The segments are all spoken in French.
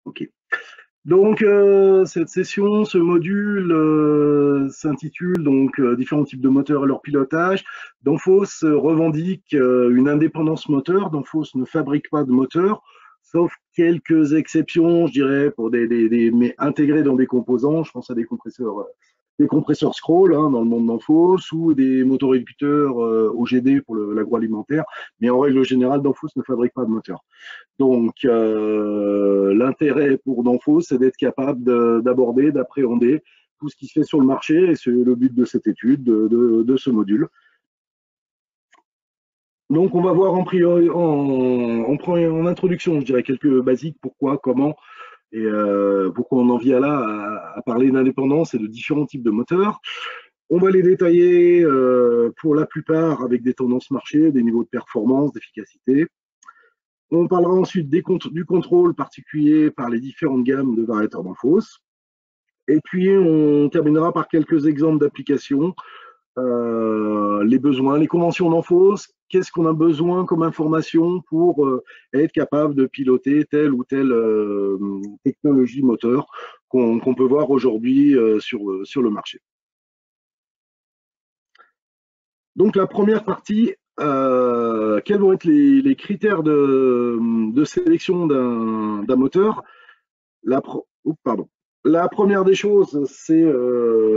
Ok. Donc, cette session, ce module s'intitule donc différents types de moteurs et leur pilotage. Danfoss revendique une indépendance moteur. Danfoss ne fabrique pas de moteur, sauf quelques exceptions, je dirais, pour mais intégrés dans des composants. Je pense à des compresseurs scroll dans le monde Danfoss ou des motoréducteurs OGD pour l'agroalimentaire. Mais en règle générale, Danfoss ne fabrique pas de moteur. Donc, l'intérêt pour Danfoss, c'est d'être capable d'aborder, d'appréhender tout ce qui se fait sur le marché, et c'est le but de cette étude, de ce module. Donc, on va voir en introduction, je dirais, quelques basiques, pourquoi, comment, et pourquoi on en vient là à parler d'indépendance et de différents types de moteurs. On va les détailler pour la plupart avec des tendances marché, des niveaux de performance, d'efficacité. On parlera ensuite du contrôle particulier par les différentes gammes de variateurs Danfoss. Et puis, on terminera par quelques exemples d'applications, les besoins, les conventions Danfoss, qu'est-ce qu'on a besoin comme information pour être capable de piloter telle ou telle technologie moteur qu'on peut voir aujourd'hui sur le marché. Donc, la première partie, quels vont être les critères de sélection d'un moteur? La première des choses, c'est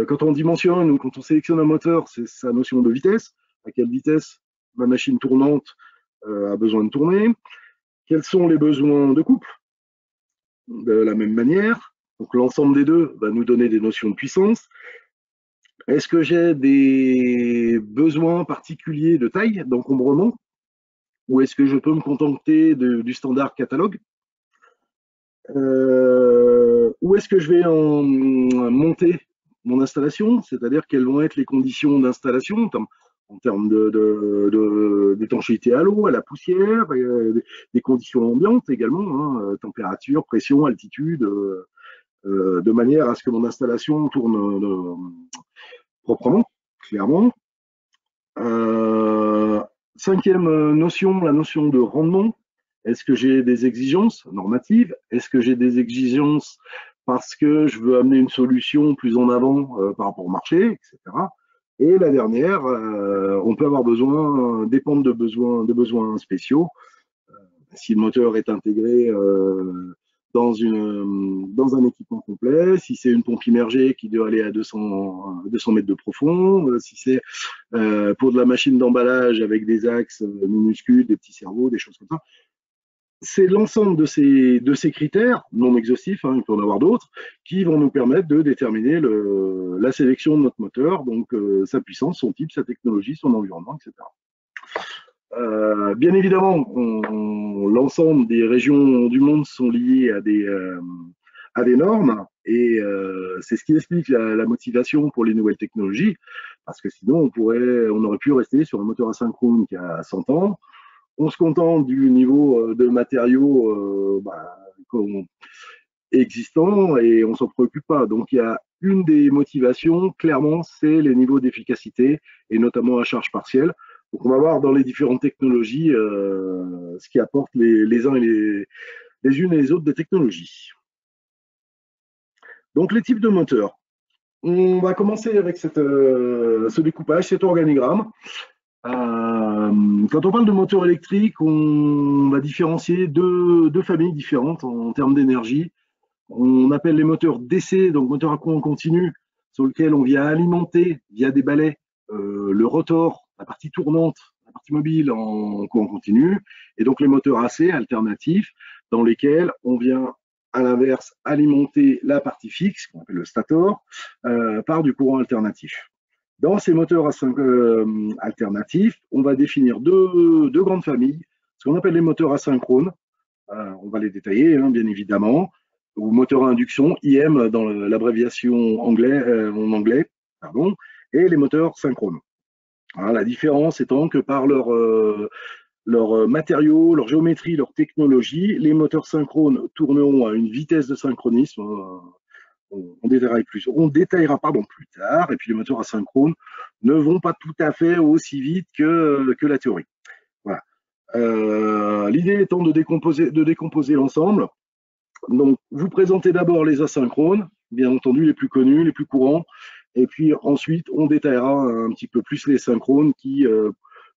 quand on dimensionne ou quand on sélectionne un moteur, c'est sa notion de vitesse. À quelle vitesse ma machine tournante a besoin de tourner? Quels sont les besoins de couple? De la même manière. Donc l'ensemble des deux va nous donner des notions de puissance. Est-ce que j'ai des besoins particuliers de taille, d'encombrement? Ou est-ce que je peux me contenter du standard catalogue? Où est-ce que je vais monter mon installation, c'est-à-dire quelles vont être les conditions d'installation en termes d'étanchéité à l'eau, à la poussière, des conditions ambiantes également, température, pression, altitude, de manière à ce que mon installation tourne proprement, clairement. Cinquième notion, la notion de rendement. Est-ce que j'ai des exigences normatives? Est-ce que j'ai des exigences parce que je veux amener une solution plus en avant par rapport au marché, etc. Et la dernière, on peut avoir besoin, dépendre de besoins spéciaux. Si le moteur est intégré dans un équipement complet, si c'est une pompe immergée qui doit aller à 200 mètres de profond, si c'est pour de la machine d'emballage avec des axes minuscules, des petits cerveaux, des choses comme ça. C'est l'ensemble de ces critères, non exhaustifs, il peut en avoir d'autres, qui vont nous permettre de déterminer la sélection de notre moteur, donc sa puissance, son type, sa technologie, son environnement, etc. Bien évidemment, l'ensemble des régions du monde sont liées à des normes, et c'est ce qui explique la motivation pour les nouvelles technologies, parce que sinon on aurait pu rester sur un moteur asynchrone qui a 100 ans. On se contente du niveau de matériaux existants et on s'en préoccupe pas. Donc il y a une des motivations, clairement, c'est les niveaux d'efficacité et notamment à charge partielle. Donc on va voir dans les différentes technologies ce qui apporte les uns et les unes et les autres des technologies. Donc les types de moteurs. On va commencer avec ce découpage, cet organigramme. Quand on parle de moteur électrique, on va différencier deux familles différentes en termes d'énergie. On appelle les moteurs DC, donc moteurs à courant continu, sur lequel on vient alimenter via des balais le rotor, la partie tournante, la partie mobile en courant continu, et donc les moteurs AC alternatifs, dans lesquels on vient à l'inverse alimenter la partie fixe, qu'on appelle le stator, par du courant alternatif. Dans ces moteurs alternatifs, on va définir deux grandes familles, ce qu'on appelle les moteurs asynchrones. On va les détailler, bien évidemment, ou moteur à induction, IM dans l'abréviation en anglais, pardon, et les moteurs synchrones. Alors, la différence étant que par leur matériaux, leur géométrie, leur technologie, les moteurs synchrones tourneront à une vitesse de synchronisme. On détaillera plus tard, et puis les moteurs asynchrones ne vont pas tout à fait aussi vite que la théorie. Voilà. L'idée étant de décomposer l'ensemble. Donc, vous présentez d'abord les asynchrones, bien entendu les plus connus, les plus courants, et puis ensuite, on détaillera un petit peu plus les synchrones qui,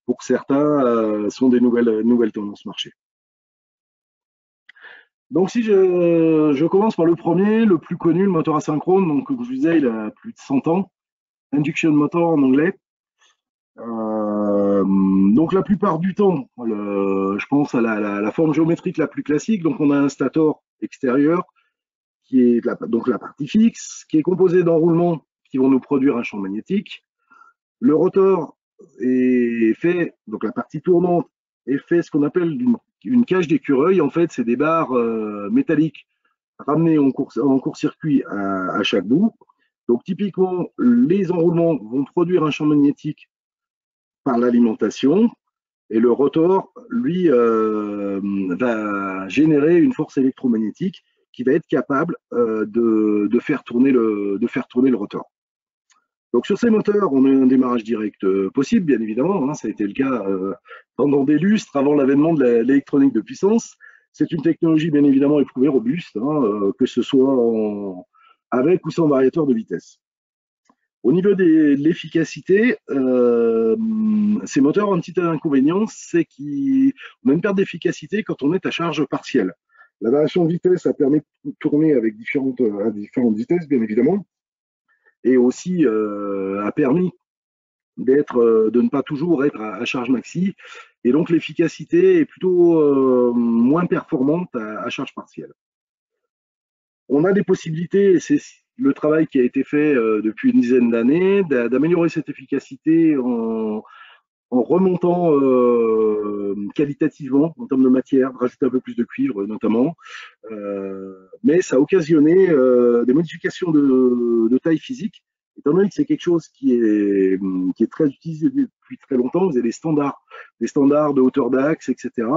pour certains, sont des nouvelles tendances marché. Donc, si je commence par le premier, le plus connu, le moteur asynchrone, donc comme je vous disais, il a plus de 100 ans, induction motor en anglais. Donc la plupart du temps, je pense à la forme géométrique la plus classique. Donc on a un stator extérieur qui est donc la partie fixe, qui est composée d'enroulements qui vont nous produire un champ magnétique. Le rotor est fait, donc la partie tournante est fait ce qu'on appelle une cage d'écureuil. En fait, c'est des barres métalliques ramenées en court-circuit à chaque bout. Donc typiquement, les enroulements vont produire un champ magnétique par l'alimentation et le rotor, lui, va générer une force électromagnétique qui va être capable de faire tourner le rotor. Donc sur ces moteurs, on a un démarrage direct possible, bien évidemment. Hein, ça a été le cas pendant des lustres avant l'avènement de l'électronique de puissance. C'est une technologie bien évidemment éprouvée, robuste, hein, que ce soit avec ou sans variateur de vitesse. Au niveau de l'efficacité, ces moteurs ont un petit inconvénient, c'est qu'on a une perte d'efficacité quand on est à charge partielle. La variation de vitesse a permis de tourner avec à différentes vitesses, bien évidemment, et aussi a permis de ne pas toujours être à charge maxi, et donc l'efficacité est plutôt moins performante à charge partielle. On a des possibilités, et c'est le travail qui a été fait depuis une dizaine d'années, d'améliorer cette efficacité en remontant qualitativement en termes de matière, de rajouter un peu plus de cuivre notamment. Mais ça a occasionné des modifications de taille physique, étant donné que c'est quelque chose qui est très utilisé depuis très longtemps. Vous avez des standards de hauteur d'axe, etc.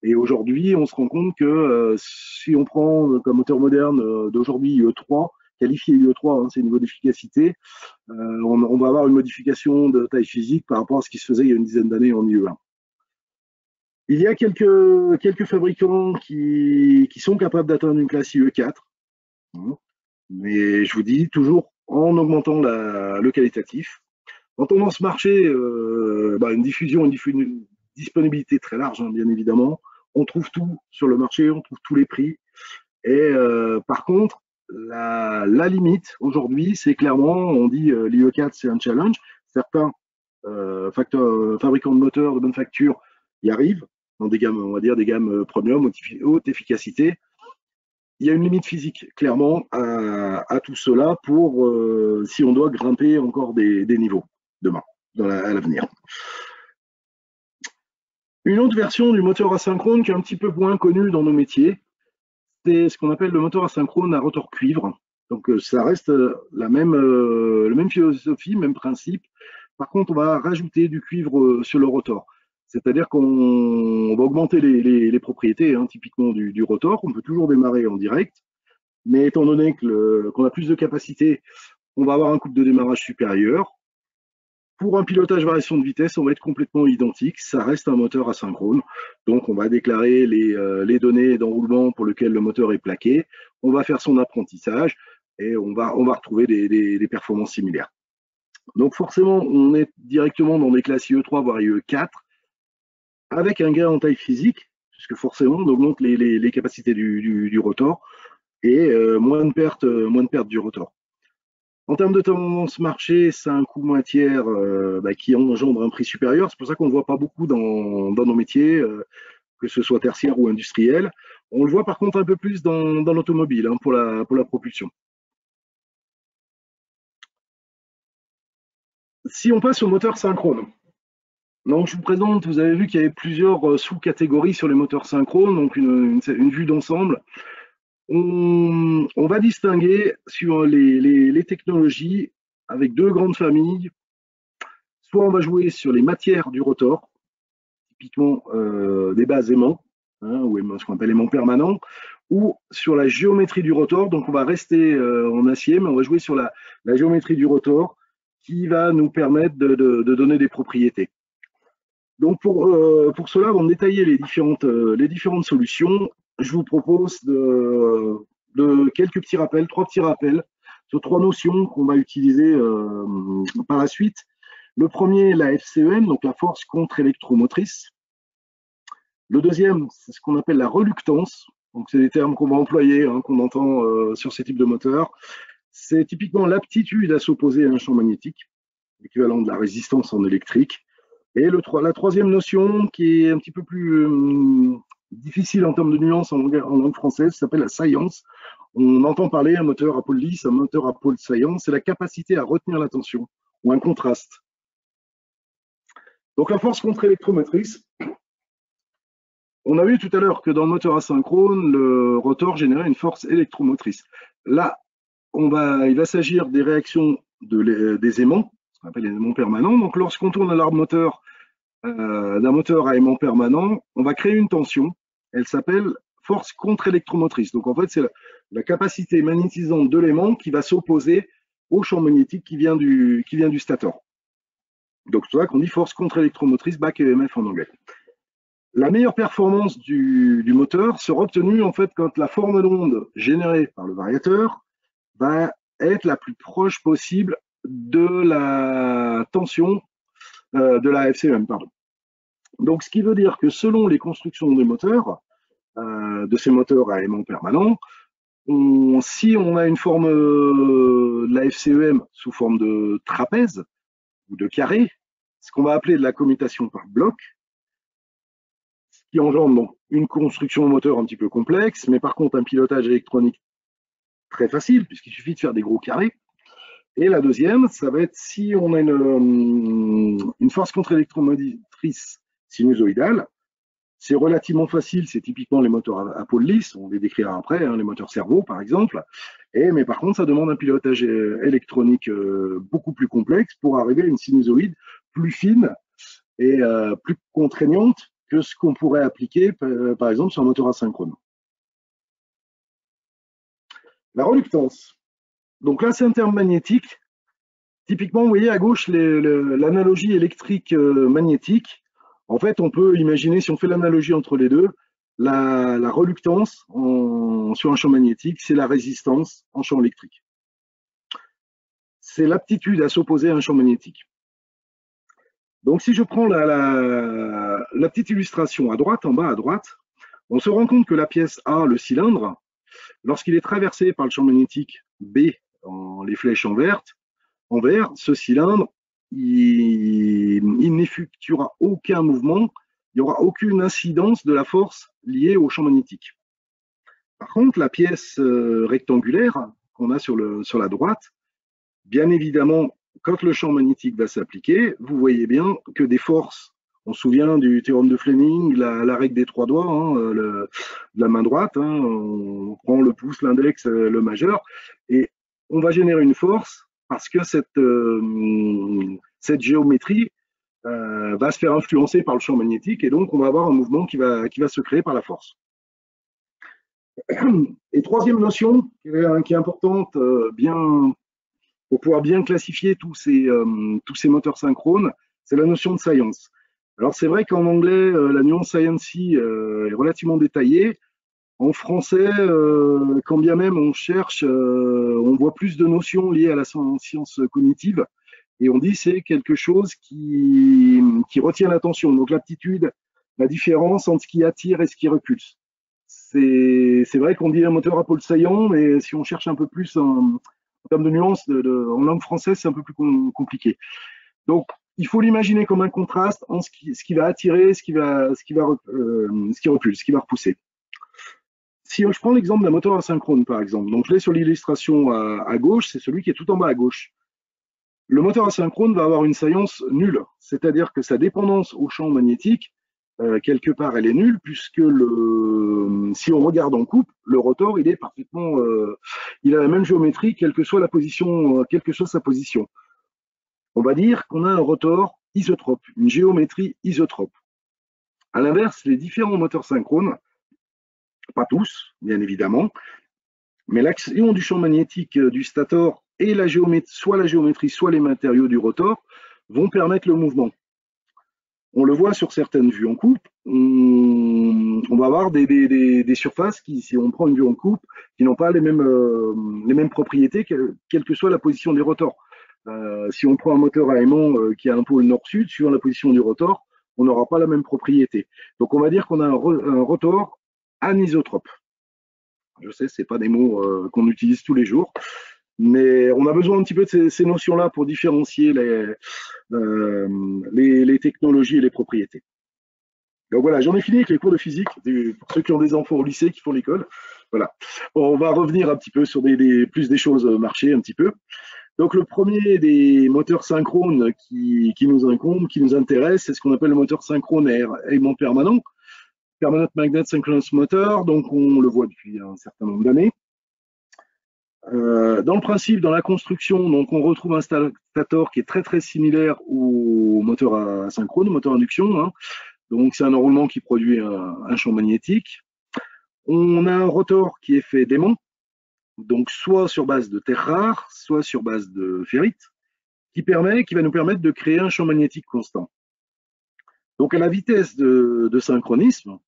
Et aujourd'hui, on se rend compte que si on prend comme moteur moderne d'aujourd'hui IE3, qualifié IE3, hein, c'est le niveau d'efficacité, on va avoir une modification de taille physique par rapport à ce qui se faisait il y a une dizaine d'années en IE1. Il y a quelques fabricants qui sont capables d'atteindre une classe IE4, hein, mais je vous dis toujours en augmentant le qualitatif. En tendance marché, une diffusion, une disponibilité très large, hein, bien évidemment. On trouve tout sur le marché, on trouve tous les prix. Et par contre, la limite aujourd'hui, c'est clairement, on dit l'IE4 c'est un challenge. Certains fabricants de moteurs de bonne facture y arrivent dans des gammes, on va dire des gammes premium, haute efficacité. Il y a une limite physique clairement à tout cela pour si on doit grimper encore des niveaux demain, à l'avenir. Une autre version du moteur asynchrone qui est un petit peu moins connue dans nos métiers, c'est ce qu'on appelle le moteur asynchrone à rotor cuivre. Donc ça reste la même philosophie, même principe. Par contre, on va rajouter du cuivre sur le rotor. C'est-à-dire qu'on va augmenter les propriétés, hein, typiquement du rotor. On peut toujours démarrer en direct, mais étant donné qu'on a plus de capacité, on va avoir un couple de démarrage supérieur. Pour un pilotage variation de vitesse, on va être complètement identique. Ça reste un moteur asynchrone. Donc, on va déclarer les données d'enroulement pour lesquelles le moteur est plaqué. On va faire son apprentissage et on va retrouver des performances similaires. Donc, forcément, on est directement dans des classes IE3 voire IE4 avec un gain en taille physique, puisque forcément, on augmente les capacités du rotor et moins de pertes du rotor. En termes de tendance marché, c'est un coût moins tiers qui engendre un prix supérieur. C'est pour ça qu'on ne le voit pas beaucoup dans nos métiers, que ce soit tertiaire ou industriel. On le voit par contre un peu plus dans l'automobile, hein, pour la propulsion. Si on passe au moteur synchrone, donc je vous présente, vous avez vu qu'il y avait plusieurs sous-catégories sur les moteurs synchrones, donc une vue d'ensemble. On va distinguer sur les technologies avec deux grandes familles. Soit on va jouer sur les matières du rotor, typiquement des bases aimants, hein, ou ce qu'on appelle aimants permanents, ou sur la géométrie du rotor. Donc on va rester en acier, mais on va jouer sur la géométrie du rotor qui va nous permettre de donner des propriétés. Donc pour cela, on va détailler les différentes solutions. je vous propose de quelques petits rappels, 3 petits rappels sur 3 notions qu'on va utiliser par la suite. Le premier, la FCEM, donc la force contre-électromotrice. Le deuxième, c'est ce qu'on appelle la reluctance. Donc, c'est des termes qu'on va employer, hein, qu'on entend sur ces types de moteurs. C'est typiquement l'aptitude à s'opposer à un champ magnétique, l'équivalent de la résistance en électrique. Et la troisième notion, qui est un petit peu plus difficile en termes de nuances en langue française, s'appelle la science. On entend parler un moteur à pôle lisse, un moteur à pôle saillant, c'est la capacité à retenir la tension, ou un contraste. Donc la force contre-électromotrice, on a vu tout à l'heure que dans le moteur asynchrone, le rotor générait une force électromotrice. Là, il va s'agir des réactions des aimants, ce qu'on appelle les aimants permanents. Donc lorsqu'on tourne l'arbre moteur d'un moteur à aimant permanent, on va créer une tension. Elle s'appelle force contre-électromotrice. Donc en fait, c'est la capacité magnétisante de l'aimant qui va s'opposer au champ magnétique qui vient du stator. Donc c'est pour ça qu'on dit force contre-électromotrice, back EMF en anglais. La meilleure performance du moteur sera obtenue en fait quand la forme d'onde générée par le variateur va être la plus proche possible de la tension de la FCEM, pardon. Donc, ce qui veut dire que selon les constructions des moteurs, de ces moteurs à aimant permanent, si on a une forme de la FCEM sous forme de trapèze ou de carré, ce qu'on va appeler de la commutation par bloc, ce qui engendre donc une construction moteur un petit peu complexe, mais par contre un pilotage électronique très facile, puisqu'il suffit de faire des gros carrés. Et la deuxième, ça va être si on a une force contre-électromotrice sinusoïdale. C'est relativement facile, c'est typiquement les moteurs à pôle lisse, on les décrira après, hein, les moteurs cerveau par exemple. Mais par contre, ça demande un pilotage électronique beaucoup plus complexe pour arriver à une sinusoïde plus fine et plus contraignante que ce qu'on pourrait appliquer par exemple sur un moteur asynchrone. La reluctance. Donc là, c'est un terme magnétique. Typiquement, vous voyez à gauche l'analogie électrique magnétique. En fait, on peut imaginer, si on fait l'analogie entre les deux, la reluctance sur un champ magnétique, c'est la résistance en champ électrique. C'est l'aptitude à s'opposer à un champ magnétique. Donc, si je prends la petite illustration à droite, en bas à droite, on se rend compte que la pièce A, le cylindre, lorsqu'il est traversé par le champ magnétique B, les flèches en vert, ce cylindre, il n'effectuera aucun mouvement, il n'y aura aucune incidence de la force liée au champ magnétique. Par contre, la pièce rectangulaire qu'on a sur la droite, bien évidemment, quand le champ magnétique va s'appliquer, vous voyez bien que des forces, on se souvient du théorème de Fleming, la règle des 3 doigts, hein, de la main droite, hein, on prend le pouce, l'index, le majeur, et on va générer une force parce que cette géométrie va se faire influencer par le champ magnétique et donc on va avoir un mouvement qui va se créer par la force. Et troisième notion qui est importante pour pouvoir bien classifier tous ces moteurs synchrones, c'est la notion de science. Alors c'est vrai qu'en anglais, la nuance sciency est relativement détaillée. En français, quand bien même on cherche, on voit plus de notions liées à la science cognitive et on dit c'est quelque chose qui retient l'attention. Donc l'aptitude, la différence entre ce qui attire et ce qui repulse. C'est vrai qu'on dit un moteur à pôle saillant, mais si on cherche un peu plus en termes de nuances, en langue française, c'est un peu plus compliqué. Donc il faut l'imaginer comme un contraste entre ce qui va attirer, ce qui repulse, ce qui va repousser. Si je prends l'exemple d'un moteur asynchrone, par exemple, donc je l'ai sur l'illustration à gauche, c'est celui qui est tout en bas à gauche. Le moteur asynchrone va avoir une science nulle, c'est-à-dire que sa dépendance au champ magnétique, quelque part, elle est nulle, puisque si on regarde en coupe, le rotor, il est parfaitement, il a la même géométrie, quelle que soit sa position. On va dire qu'on a un rotor isotrope, une géométrie isotrope. À l'inverse, les différents moteurs synchrones, pas tous, bien évidemment, mais l'action du champ magnétique du stator et soit la géométrie, soit les matériaux du rotor vont permettre le mouvement. On le voit sur certaines vues en coupe, on va avoir des surfaces qui, si on prend une vue en coupe, qui n'ont pas les mêmes propriétés, quelle que soit la position des rotors. Si on prend un moteur à aimant qui a un pôle nord-sud, suivant la position du rotor, on n'aura pas la même propriété. Donc on va dire qu'on a un rotor anisotrope. Je sais, c'est pas des mots qu'on utilise tous les jours, mais on a besoin un petit peu de ces notions-là pour différencier les technologies et les propriétés. Donc voilà, j'en ai fini avec les cours de physique, pour ceux qui ont des enfants au lycée qui font l'école. Voilà. On va revenir un petit peu sur plus des choses marché un petit peu. Donc le premier des moteurs synchrones qui nous incombe, qui nous intéresse, c'est ce qu'on appelle le moteur synchrone à aimant permanent, Permanent Magnet Synchronous Motor, donc on le voit depuis un certain nombre d'années. Dans le principe, dans la construction, donc on retrouve un stator qui est très similaire au moteur asynchrone, au moteur induction, hein. Donc c'est un enroulement qui produit un champ magnétique. On a un rotor qui est fait d'aimant, donc soit sur base de terre rare, soit sur base de ferrite, qui va nous permettre de créer un champ magnétique constant. Donc à la vitesse de synchronisme,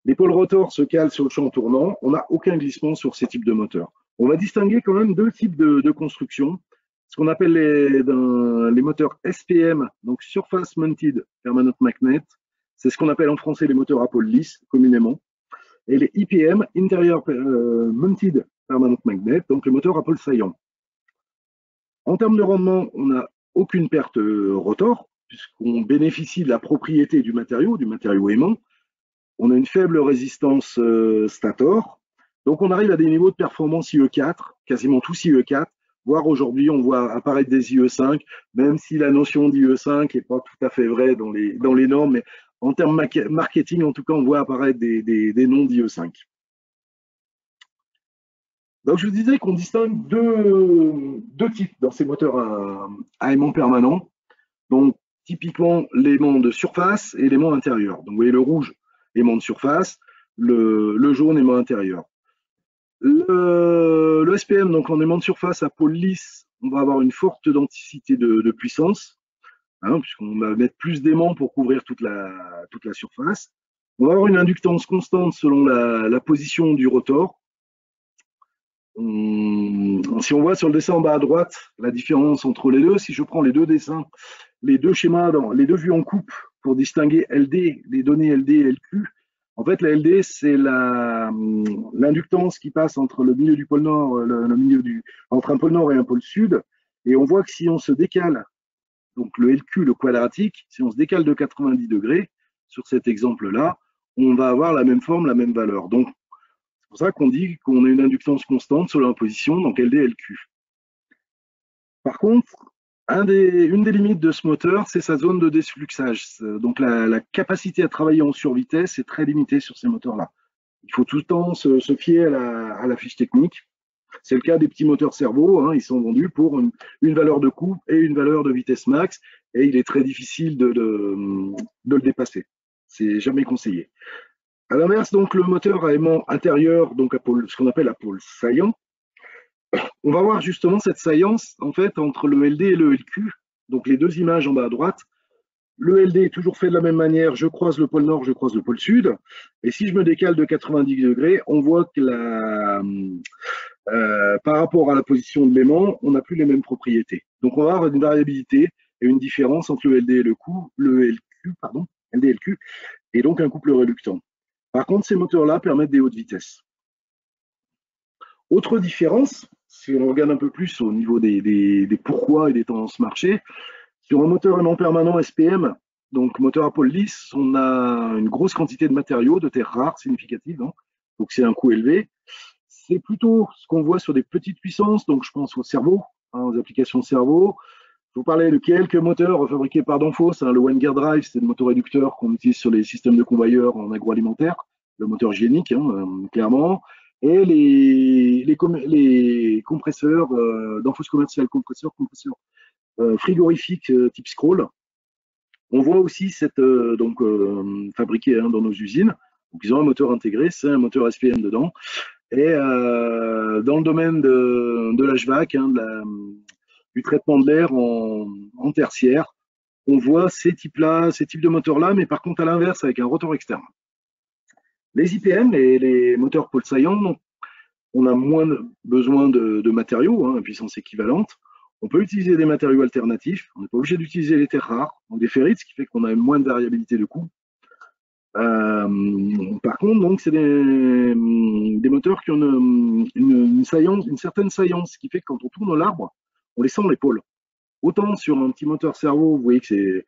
les pôles rotors se calent sur le champ tournant, on n'a aucun glissement sur ces types de moteurs. On va distinguer quand même deux types de construction, ce qu'on appelle les moteurs SPM, donc Surface Mounted Permanent Magnet, c'est ce qu'on appelle en français les moteurs à pôle lisse, communément, et les IPM, Interior Mounted Permanent Magnet, donc les moteurs à pôle saillant. En termes de rendement, on n'a aucune perte rotor, puisqu'on bénéficie de la propriété du matériau aimant. On a une faible résistance stator, donc on arrive à des niveaux de performance IE4, quasiment tous IE4, voire aujourd'hui on voit apparaître des IE5, même si la notion d'IE5 n'est pas tout à fait vraie dans les normes, mais en termes marketing, en tout cas, on voit apparaître des noms d'IE5. Donc je vous disais qu'on distingue deux types dans ces moteurs à aimant permanent. Donc typiquement l'aimant de surface et l'aimant intérieur. Donc vous voyez le rouge, aimant de surface, le jaune, aimant intérieur. Le SPM, donc en aimant de surface à pôle lisse, on va avoir une forte densité de puissance, hein, puisqu'on va mettre plus d'aimants pour couvrir toute la surface. On va avoir une inductance constante selon la position du rotor. Si on voit sur le dessin en bas à droite la différence entre les deux, si je prends les deux dessins, les deux schémas, les deux vues en coupe pour distinguer LD, les données LD et LQ, en fait la LD c'est l'inductance qui passe entre le milieu du pôle nord, entre un pôle nord et un pôle sud, et on voit que si on se décale, donc le LQ, le quadratique, si on se décale de 90 degrés sur cet exemple-là, on va avoir la même forme, la même valeur. Donc c'est pour ça qu'on dit qu'on a une inductance constante sur la position, donc LD, LQ. Par contre, une des limites de ce moteur, c'est sa zone de défluxage. Donc la capacité à travailler en survitesse est très limitée sur ces moteurs-là. Il faut tout le temps se fier à la fiche technique. C'est le cas des petits moteurs servo, hein, ils sont vendus pour une valeur de coupe et une valeur de vitesse max, et il est très difficile de le dépasser. C'est jamais conseillé. À l'inverse, donc le moteur à aimant intérieur, donc ce qu'on appelle à pôle saillant, on va voir justement cette saillance en fait entre le LD et le LQ. Donc les deux images en bas à droite. Le LD est toujours fait de la même manière, je croise le pôle nord, je croise le pôle sud. Et si je me décale de 90 degrés, on voit que par rapport à la position de l'aimant, on n'a plus les mêmes propriétés. Donc on va avoir une variabilité et une différence entre le LD et LD et LQ, et donc un couple réluctant. Par contre, ces moteurs-là permettent des hautes vitesses. Autre différence, si on regarde un peu plus au niveau des pourquoi et des tendances marché, sur un moteur aimant permanent SPM, donc moteur à pôle lisse, on a une grosse quantité de matériaux, de terres rares significatives, hein, donc c'est un coût élevé. C'est plutôt ce qu'on voit sur des petites puissances, donc je pense au cerveau, hein, aux applications cerveau. Je vous parlais de quelques moteurs fabriqués par Danfoss, hein, le Wenger Drive, c'est le moteur réducteur qu'on utilise sur les systèmes de convoyeurs en agroalimentaire, le moteur hygiénique, hein, clairement, et les compresseurs, Danfoss Commercial compresseurs frigorifiques type scroll. On voit aussi fabriqué, hein, dans nos usines. Donc ils ont un moteur intégré, c'est un moteur SPM dedans. Et dans le domaine de l'HVAC, hein, du traitement de l'air en tertiaire, on voit ces types de moteurs-là, mais par contre à l'inverse avec un rotor externe. Les IPM, les moteurs pôle saillant, on a moins besoin de matériaux, hein, à puissance équivalente. On peut utiliser des matériaux alternatifs. On n'est pas obligé d'utiliser les terres rares, donc des ferrites, ce qui fait qu'on a moins de variabilité de coût. Par contre, donc, c'est des moteurs qui ont une certaine saillance, ce qui fait que quand on tourne l'arbre, on les sent l'épaule. Autant sur un petit moteur servo, vous voyez que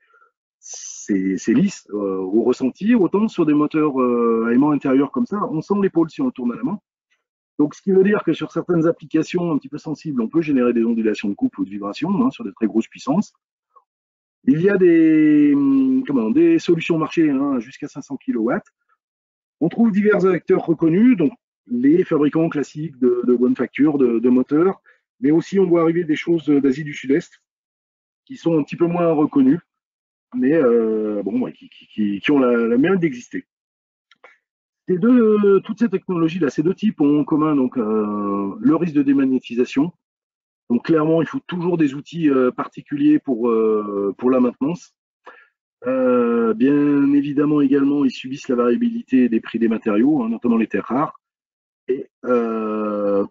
c'est lisse au ressenti, autant sur des moteurs à aimant intérieur comme ça, on sent l'épaule si on le tourne à la main. Donc, ce qui veut dire que sur certaines applications un petit peu sensibles, on peut générer des ondulations de couple ou de vibration hein, sur des très grosses puissances. Il y a des solutions marché hein, jusqu'à 500 kW. On trouve divers acteurs reconnus, donc les fabricants classiques de bonne facture, de moteurs, mais aussi on voit arriver des choses d'Asie du Sud-Est qui sont un petit peu moins reconnues, mais qui ont la mérite d'exister. Toutes ces technologies-là, ces deux types ont en commun donc, le risque de démagnétisation. Donc clairement, il faut toujours des outils particuliers pour la maintenance. Bien évidemment également, ils subissent la variabilité des prix des matériaux, hein, notamment les terres rares. Et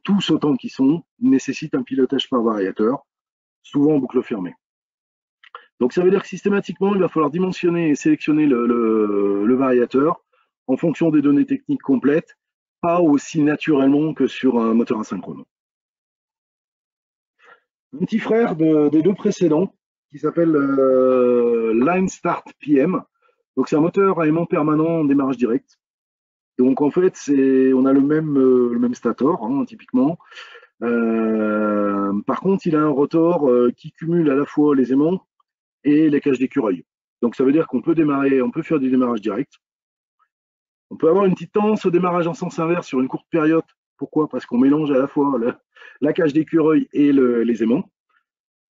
tous autant qu'ils sont nécessitent un pilotage par variateur, souvent en boucle fermée. Donc ça veut dire que systématiquement, il va falloir dimensionner et sélectionner le variateur en fonction des données techniques complètes, pas aussi naturellement que sur un moteur asynchrone. Un petit frère des deux précédents, qui s'appelle Line Start PM. Donc c'est un moteur à aimant permanent en démarrage direct. Donc en fait, on a le même stator, hein, typiquement. Par contre, il a un rotor qui cumule à la fois les aimants et les cages d'écureuil. Donc ça veut dire qu'on peut faire du démarrage direct. On peut avoir une petite tendance au démarrage en sens inverse sur une courte période. Pourquoi? Parce qu'on mélange à la fois la cage d'écureuil et les aimants.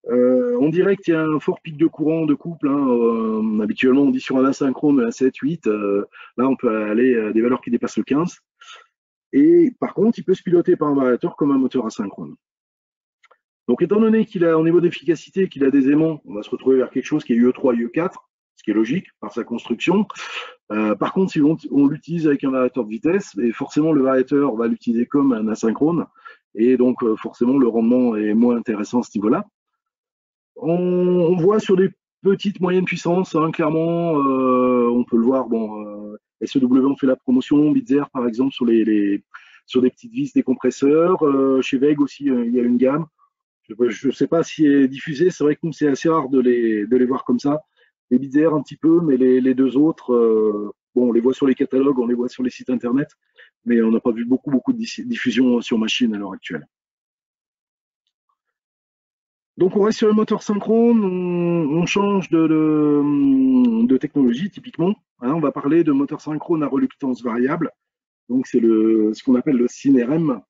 En direct, il y a un fort pic de courant de couple. Hein, habituellement, on dit sur un asynchrone un 7, 8. Là, on peut aller à des valeurs qui dépassent le 15. Et par contre, il peut se piloter par un variateur comme un moteur asynchrone. Donc, étant donné qu'il a, au niveau d'efficacité, qu'il a des aimants, on va se retrouver vers quelque chose qui est UE3, UE4, ce qui est logique par sa construction. Par contre, si on l'utilise avec un variateur de vitesse, et forcément le variateur va l'utiliser comme un asynchrone, et donc forcément le rendement est moins intéressant à ce niveau-là. On voit sur des petites moyennes puissances, hein, clairement, on peut le voir. Bon, SEW on fait la promotion, Bitzer par exemple sur sur des petites vis des compresseurs. Chez VEG aussi, il y a une gamme. Je ne sais pas si est diffusé. C'est vrai que nous c'est assez rare de les voir comme ça. Les Bitzer un petit peu, mais les deux autres, bon, on les voit sur les catalogues, on les voit sur les sites internet, mais on n'a pas vu beaucoup de diffusion sur machine à l'heure actuelle. Donc on reste sur le moteur synchrone, on change de technologie typiquement. Hein, on va parler de moteur synchrone à reluctance variable. Donc c'est ce qu'on appelle le SYNRM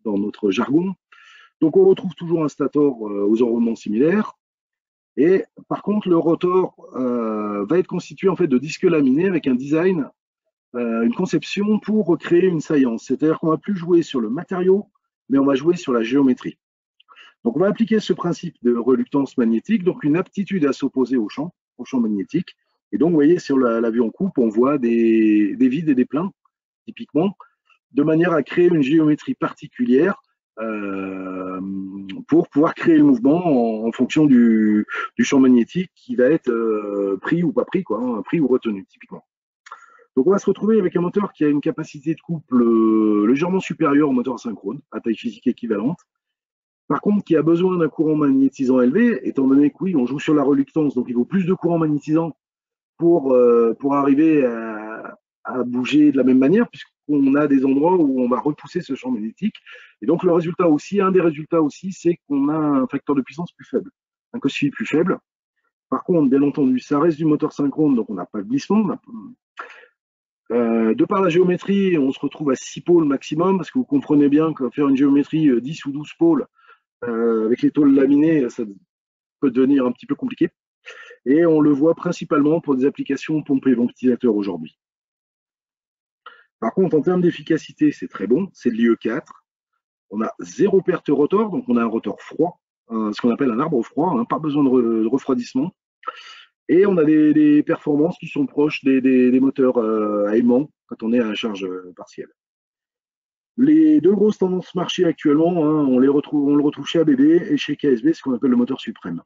dans notre jargon. Donc on retrouve toujours un stator aux enroulements similaires. Et par contre, le rotor va être constitué en fait de disques laminés avec un design, une conception pour créer une saillance. C'est-à-dire qu'on ne va plus jouer sur le matériau, mais on va jouer sur la géométrie. Donc on va appliquer ce principe de reluctance magnétique, donc une aptitude à s'opposer au champ magnétique. Et donc vous voyez sur l'avion coupe, on voit des vides et des pleins, typiquement, de manière à créer une géométrie particulière pour pouvoir créer le mouvement en fonction du champ magnétique qui va être pris ou pas pris, quoi, hein, pris ou retenu, typiquement. Donc on va se retrouver avec un moteur qui a une capacité de couple légèrement supérieure au moteur asynchrone, à taille physique équivalente. Par contre, qui a besoin d'un courant magnétisant élevé, étant donné que oui, on joue sur la reluctance, donc il faut plus de courant magnétisant pour arriver à bouger de la même manière, puisqu'on a des endroits où on va repousser ce champ magnétique. Et donc le résultat aussi, un des résultats aussi, c'est qu'on a un facteur de puissance plus faible, un cos-phi plus faible. Par contre, bien entendu, ça reste du moteur synchrone, donc on n'a pas de glissement. De par la géométrie, on se retrouve à 6 pôles maximum, parce que vous comprenez bien que faire une géométrie 10 ou 12 pôles, avec les tôles laminées, ça peut devenir un petit peu compliqué. Et on le voit principalement pour des applications pompe et ventilateur aujourd'hui. Par contre, en termes d'efficacité, c'est très bon, c'est de l'IE4. On a 0 perte rotor, donc on a un rotor froid, ce qu'on appelle un arbre froid, hein, pas besoin de refroidissement. Et on a des performances qui sont proches des moteurs à aimant quand on est à la charge partielle. Les deux grosses tendances marché actuellement, hein, on le retrouve chez ABB et chez KSB, ce qu'on appelle le moteur suprême.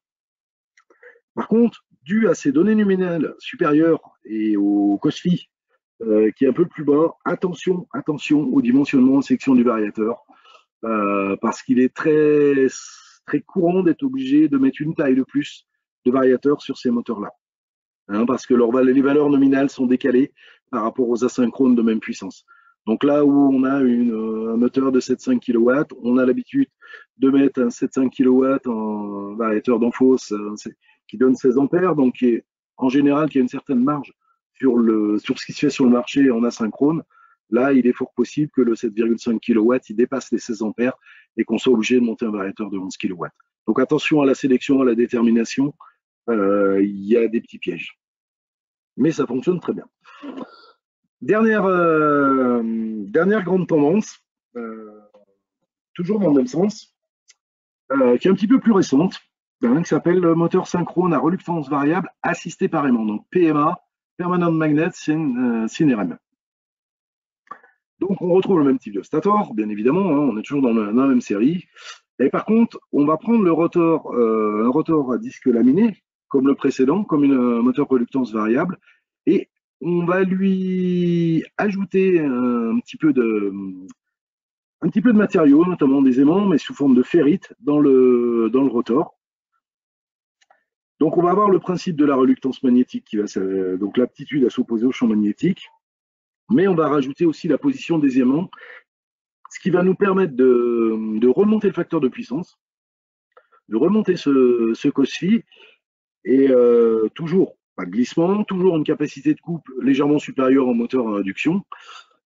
Par contre, dû à ces données nominales supérieures et au COSFI qui est un peu plus bas, attention au dimensionnement en section du variateur, parce qu'il est très courant d'être obligé de mettre une taille de plus de variateur sur ces moteurs-là. Hein, parce que les valeurs nominales sont décalées par rapport aux asynchrones de même puissance. Donc là où on a un moteur de 7,5 kW, on a l'habitude de mettre un 7,5 kW en variateur d'Enphos qui donne 16 ampères, donc en général qui a une certaine marge sur ce qui se fait sur le marché en asynchrone. Là, il est fort possible que le 7,5 kW il dépasse les 16 ampères et qu'on soit obligé de monter un variateur de 11 kW. Donc attention à la sélection, à la détermination, il y a des petits pièges. Mais ça fonctionne très bien. Dernière grande tendance, toujours dans le même sens, qui est un petit peu plus récente, qui s'appelle le moteur synchrone à reluctance variable assisté par aimant, donc PMA, Permanent Magnet Synerem. Donc on retrouve le même type de stator, bien évidemment, hein, on est toujours dans la même série. Et par contre, on va prendre un rotor à disque laminé, comme le précédent, comme un moteur reluctance variable, et on va lui ajouter un petit peu de matériaux, notamment des aimants, mais sous forme de ferrite dans le rotor. Donc on va avoir le principe de la reluctance magnétique, donc l'aptitude à s'opposer au champ magnétique, mais on va rajouter aussi la position des aimants, ce qui va nous permettre de remonter le facteur de puissance, de remonter ce COSFI, et toujours pas de glissement, toujours une capacité de couple légèrement supérieure au moteur à induction.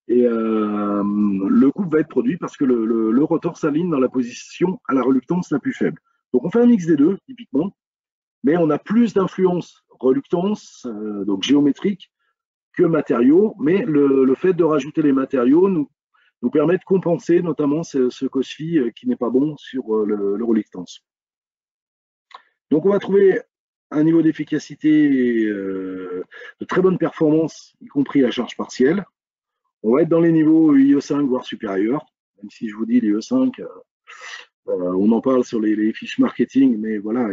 Et le couple va être produit parce que le rotor s'aligne dans la position à la reluctance la plus faible. Donc on fait un mix des deux, typiquement, mais on a plus d'influence reluctance, donc géométrique, que matériaux, mais le fait de rajouter les matériaux nous permet de compenser notamment ce COSFI qui n'est pas bon sur le reluctance. Donc on va trouver un niveau d'efficacité de très bonne performance, y compris à charge partielle. On va être dans les niveaux IE5 voire supérieurs, même si je vous dis les IE5, on en parle sur les fiches marketing, mais voilà,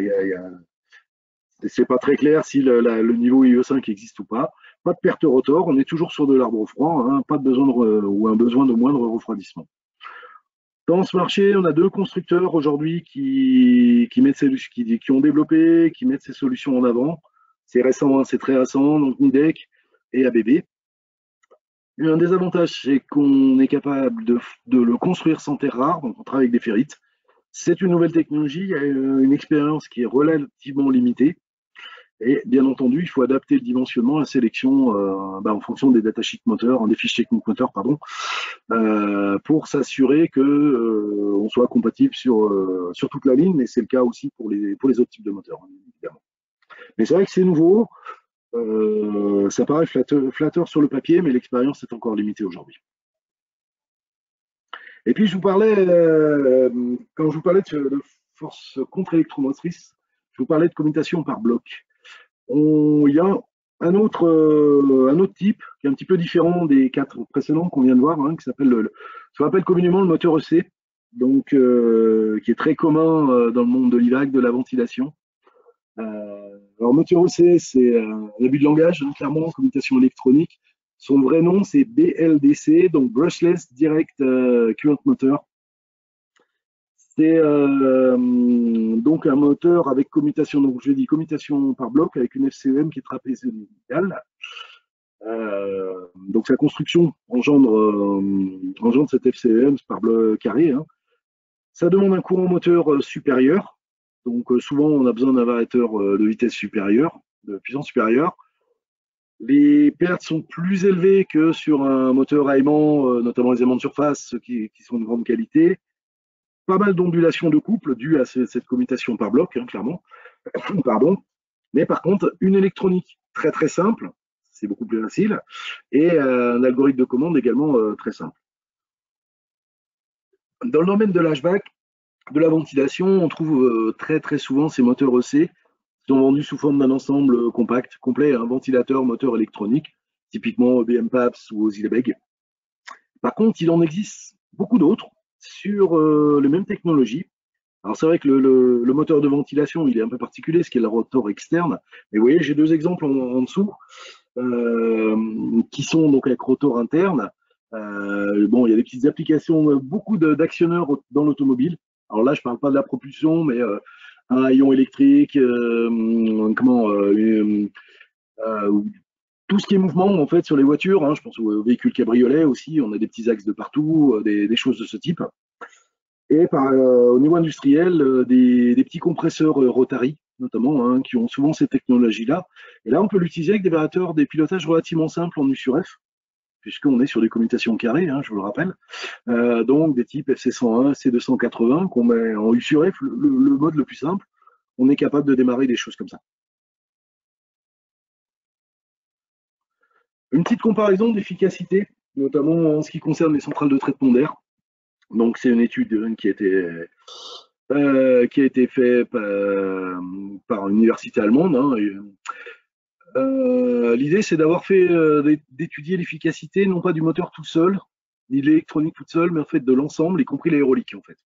c'est pas très clair si le niveau IE5 existe ou pas. Pas de perte rotor, on est toujours sur de l'arbre froid, hein, pas de besoin ou un besoin de moindre refroidissement. Dans ce marché, on a deux constructeurs aujourd'hui qui ont développé, qui mettent ces solutions en avant. C'est récent, hein, c'est très récent, donc Nidec et ABB. Un des avantages, c'est qu'on est capable de le construire sans terre rare, donc on travaille avec des ferrites. C'est une nouvelle technologie, il y a une expérience qui est relativement limitée. Et bien entendu, il faut adapter le dimensionnement, la sélection en fonction des datasheets moteurs, des fiches techniques moteurs, pardon, pour s'assurer que on soit compatible sur toute la ligne, mais c'est le cas aussi pour les autres types de moteurs, évidemment. Mais c'est vrai que c'est nouveau, ça paraît flatteur sur le papier, mais l'expérience est encore limitée aujourd'hui. Et puis je vous parlais, quand je vous parlais de force contre-électromotrice, je vous parlais de commutation par bloc. Il y a un autre type qui est un petit peu différent des 4 précédents qu'on vient de voir, hein, qui s'appelle ce qu'on appelle communément le moteur EC, donc qui est très commun dans le monde de l'IVAC, de la ventilation. Alors moteur EC, c'est un abus de langage, hein, clairement, commutation électronique. Son vrai nom, c'est BLDC, donc Brushless Direct Current Motor. C'est donc un moteur avec commutation, donc je dis commutation par bloc avec une FCEM qui est trapézoïdale. Donc sa construction engendre cette FCEM par bloc carré. Hein. Ça demande un courant moteur supérieur. Donc souvent on a besoin d'un variateur de vitesse supérieure, de puissance supérieure. Les pertes sont plus élevées que sur un moteur à aimant, notamment les aimants de surface qui sont de grande qualité. Pas mal d'ondulations de couple dues à cette commutation par bloc, hein, clairement. Pardon. Mais par contre, une électronique très très simple, c'est beaucoup plus facile, et un algorithme de commande également très simple. Dans le domaine de l'HVAC, de la ventilation, on trouve très très souvent ces moteurs EC, sont vendus sous forme d'un ensemble compact, complet, un ventilateur, moteur électronique, typiquement EBM PAPS ou Ozilabeg. Par contre, il en existe beaucoup d'autres sur les mêmes technologies. Alors c'est vrai que le moteur de ventilation, il est un peu particulier, ce qui est le rotor externe. Mais vous voyez, j'ai deux exemples en dessous qui sont donc avec rotor interne. Bon, il y a des petites applications, beaucoup d'actionneurs dans l'automobile. Alors là, je parle pas de la propulsion, mais un haillon électrique, tout ce qui est mouvement en fait sur les voitures. Hein, je pense aux véhicules cabriolets aussi. On a des petits axes de partout, des choses de ce type. Et au niveau industriel, des petits compresseurs Rotary, notamment, hein, qui ont souvent ces technologies-là. Et là, on peut l'utiliser avec des variateurs, des pilotages relativement simples en U sur F, puisqu'on est sur des commutations carrées, hein, je vous le rappelle. Donc, des types FC101, C280, qu'on met en U sur F, le mode le plus simple. On est capable de démarrer des choses comme ça. Une petite comparaison d'efficacité, notamment en ce qui concerne les centrales de traitement d'air. Donc, c'est une étude qui a été faite par une université allemande. Hein, l'idée, c'est d'avoir fait d'étudier l'efficacité, non pas du moteur tout seul, ni de l'électronique toute seule, mais en fait de l'ensemble, y compris l'aérolique, en fait.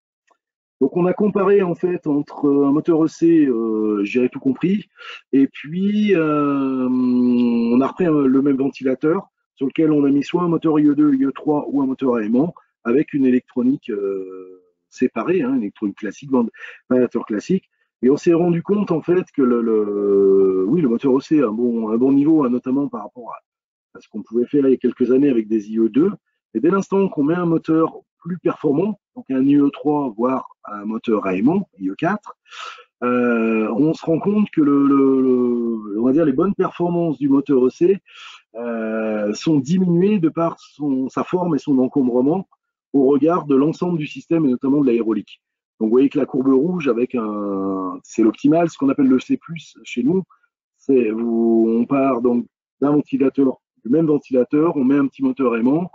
Donc, on a comparé en fait entre un moteur EC, j'ai tout compris, et puis on a repris le même ventilateur sur lequel on a mis soit un moteur IE2, IE3 ou un moteur à aimant avec une électronique séparée, hein, une électronique classique, ventilateur classique. Et on s'est rendu compte en fait que oui, le moteur EC a un bon niveau, hein, notamment par rapport à ce qu'on pouvait faire il y a quelques années avec des IE2. Et dès l'instant qu'on met un moteur plus performant, donc un IE3, voire un moteur à aimant, IE4, on se rend compte que on va dire les bonnes performances du moteur EC sont diminuées de par sa forme et son encombrement au regard de l'ensemble du système et notamment de l'aérolique. Donc vous voyez que la courbe rouge avec c'est l'optimal, ce qu'on appelle le C+ chez nous, on part donc d'un ventilateur, du même ventilateur, on met un petit moteur aimant,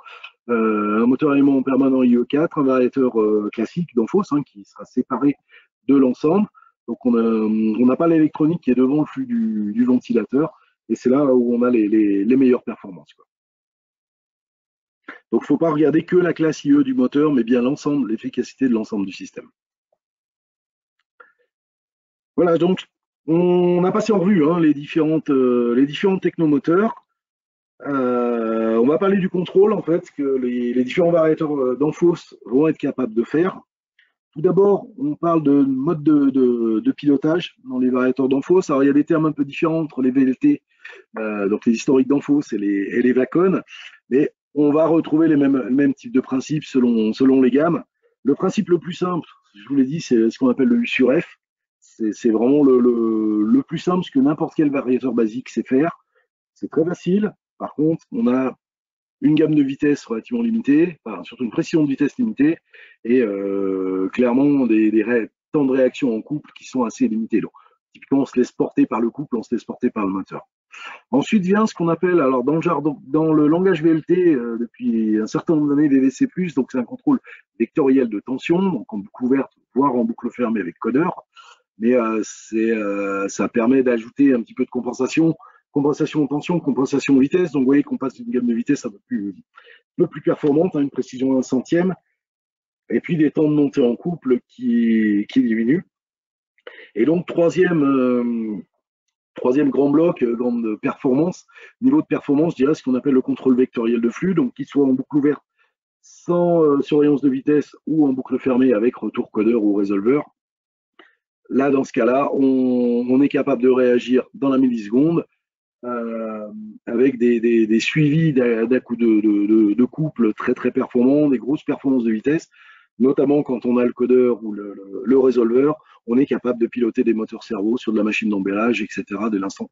un moteur aimant permanent IE4, un variateur classique d'Enphos, hein, qui sera séparé de l'ensemble. Donc on n'a pas l'électronique qui est devant le flux du ventilateur, et c'est là où on a les meilleures performances, quoi. Donc il ne faut pas regarder que la classe IE du moteur, mais bien l'ensemble, l'efficacité de l'ensemble du système. Voilà, donc on a passé en revue, hein, les différents technomoteurs. On va parler du contrôle, en fait, que les différents variateurs d'Enphos vont être capables de faire. Tout d'abord, on parle de mode de pilotage dans les variateurs d'Enphos. Alors, il y a des termes un peu différents entre les VLT, donc les historiques d'Enphos et les VACON, mais on va retrouver le même type de principe selon les gammes. Le principe le plus simple, je vous l'ai dit, c'est ce qu'on appelle le U sur F. C'est vraiment le plus simple, ce que n'importe quel variateur basique sait faire. C'est très facile. Par contre, on a une gamme de vitesse relativement limitée, enfin, surtout une précision de vitesse limitée, et clairement des temps de réaction en couple qui sont assez limités. Donc, typiquement, on se laisse porter par le couple, on se laisse porter par le moteur. Ensuite vient ce qu'on appelle, alors dans le langage VLT, depuis un certain nombre d'années, VVC+, donc c'est un contrôle vectoriel de tension, donc en boucle ouverte, voire en boucle fermée avec codeur. Mais ça permet d'ajouter un petit peu de compensation de tension, compensation de vitesse. Donc vous voyez qu'on passe d'une gamme de vitesse un peu plus performante, hein, une précision à un centième, et puis des temps de montée en couple qui diminuent. Et donc troisième grand bloc, grande performance, niveau de performance, je dirais ce qu'on appelle le contrôle vectoriel de flux, donc qu'il soit en boucle ouverte sans surveillance de vitesse ou en boucle fermée avec retour codeur ou résolveur. Là, dans ce cas-là, on est capable de réagir dans la milliseconde avec des suivis de couple très très performants, des grosses performances de vitesse, notamment quand on a le codeur ou le résolveur, on est capable de piloter des moteurs servos sur de la machine d'emballage, etc. dès l'instant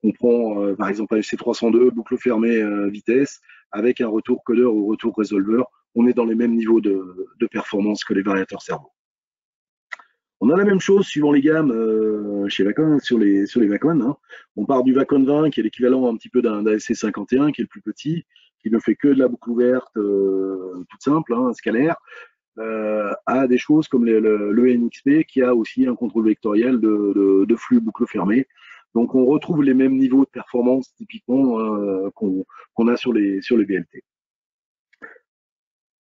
qu'on prend par exemple un FC302, boucle fermée vitesse, avec un retour codeur ou retour résolveur, on est dans les mêmes niveaux de performance que les variateurs servos. On a la même chose suivant les gammes chez Vacon, sur les Vacon. Hein. On part du Vacon 20 qui est l'équivalent un petit peu d'un SC51 qui est le plus petit, qui ne fait que de la boucle ouverte toute simple, hein, scalaire. à des choses comme le NXP qui a aussi un contrôle vectoriel de flux boucle fermée. Donc on retrouve les mêmes niveaux de performance typiquement qu'on a sur les VLT.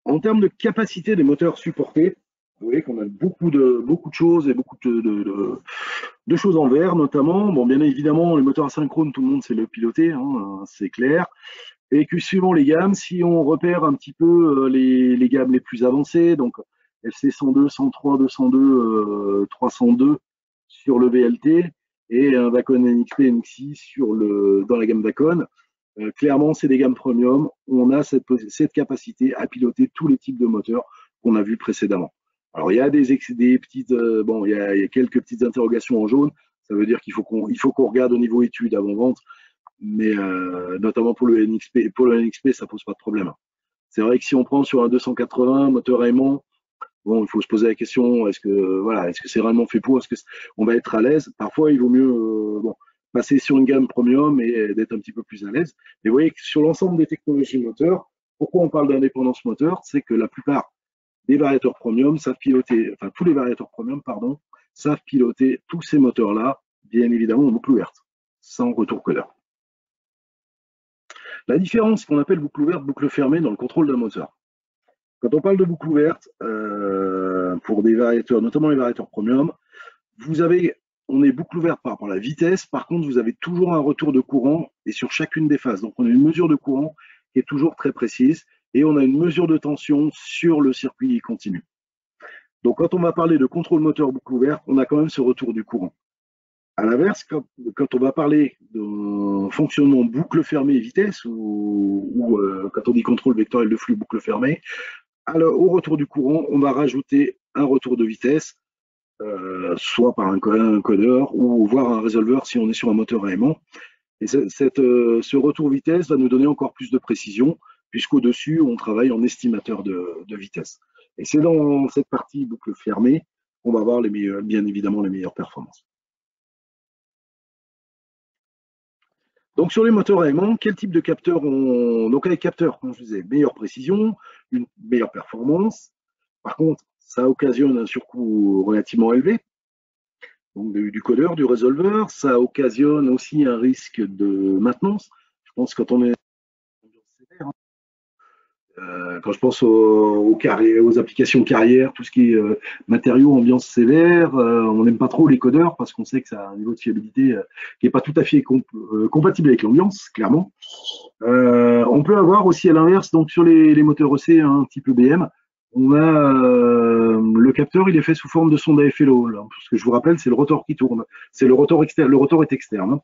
En termes de capacité des moteurs supportés, vous voyez qu'on a beaucoup de choses et beaucoup de choses en vert notamment. Bon, bien évidemment, les moteurs asynchrones, tout le monde sait le piloter, hein, c'est clair. Et que suivant les gammes, si on repère un petit peu les gammes les plus avancées, donc FC 102, 103, 202, 302 sur le VLT et un Vacon NXP, NXI dans la gamme Vacon, clairement, c'est des gammes premium. On a cette capacité à piloter tous les types de moteurs qu'on a vus précédemment. Alors, il y a des petites, il y a quelques petites interrogations en jaune. Ça veut dire qu'il faut qu'on regarde au niveau études avant-vente, mais notamment pour le NXP, ça pose pas de problème. C'est vrai que si on prend sur un 280 moteur aimant, bon, il faut se poser la question, est-ce que c'est vraiment fait pour, est-ce qu'on va être à l'aise? Parfois, il vaut mieux passer sur une gamme premium et d'être un petit peu plus à l'aise. Mais vous voyez que sur l'ensemble des technologies moteurs, pourquoi on parle d'indépendance moteur? C'est que la plupart des variateurs premium savent piloter, enfin tous les variateurs premium, pardon, savent piloter tous ces moteurs-là, bien évidemment en boucle ouverte, sans retour codeur. La différence qu'on appelle boucle ouverte, boucle fermée dans le contrôle d'un moteur. Quand on parle de boucle ouverte, pour des variateurs, notamment les variateurs premium, on est boucle ouverte par rapport à la vitesse. Par contre, vous avez toujours un retour de courant et sur chacune des phases. Donc, on a une mesure de courant qui est toujours très précise et on a une mesure de tension sur le circuit continu. Donc, quand on va parler de contrôle moteur boucle ouverte, on a quand même ce retour du courant. À l'inverse, quand on va parler de fonctionnement boucle fermée vitesse ou quand on dit contrôle vectoriel de flux boucle fermée, alors, au retour du courant, on va rajouter un retour de vitesse, soit par un codeur ou voire un résolveur si on est sur un moteur aimant. Et ce retour vitesse va nous donner encore plus de précision, puisqu'au-dessus, on travaille en estimateur de vitesse. Et c'est dans cette partie boucle fermée qu'on va avoir bien évidemment les meilleures performances. Donc sur les moteurs aimants, quel type de capteur Donc avec capteur, comme je disais, meilleure précision, une meilleure performance. Par contre, ça occasionne un surcoût relativement élevé, donc du codeur, du résolveur. Ça occasionne aussi un risque de maintenance. Je pense quand on est quand je pense aux applications carrière, tout ce qui est matériaux, ambiance sévère, on n'aime pas trop les codeurs parce qu'on sait que ça a un niveau de fiabilité qui n'est pas tout à fait compatible avec l'ambiance, clairement. On peut avoir aussi à l'inverse, donc sur les moteurs EC, type EBM, on a le capteur, il est fait sous forme de sonde à effet low. Ce que je vous rappelle, c'est le rotor qui tourne. C'est le rotor externe. Le rotor est externe.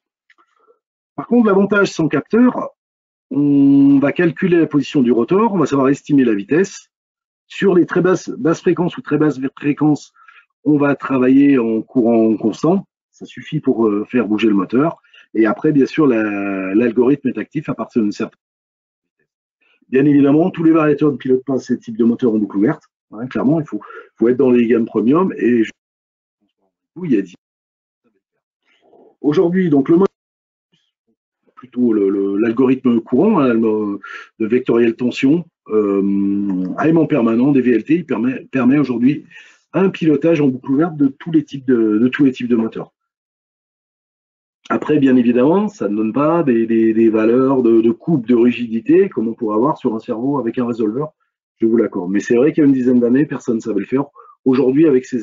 Par contre, l'avantage sans capteur, on va calculer la position du rotor, on va savoir estimer la vitesse. Sur les très basses fréquences ou très basses fréquences, on va travailler en courant constant. Ça suffit pour faire bouger le moteur. Et après, bien sûr, l'algorithme est actif à partir d'une certaine vitesse. Bien évidemment, tous les variateurs ne pilotent pas ces types de moteurs en boucle ouverte. Hein, clairement, il faut être dans les gammes premium. Et il y a dit. Aujourd'hui, donc le moteur plutôt l'algorithme courant, de vectoriel tension, aimant permanent des VLT, il permet aujourd'hui un pilotage en boucle ouverte de tous les types de moteurs. Après, bien évidemment, ça ne donne pas des valeurs de coupe, de rigidité, comme on pourrait avoir sur un servo avec un résolveur, je vous l'accorde. Mais c'est vrai qu'il y a une dizaine d'années, personne ne savait le faire. Aujourd'hui, avec ces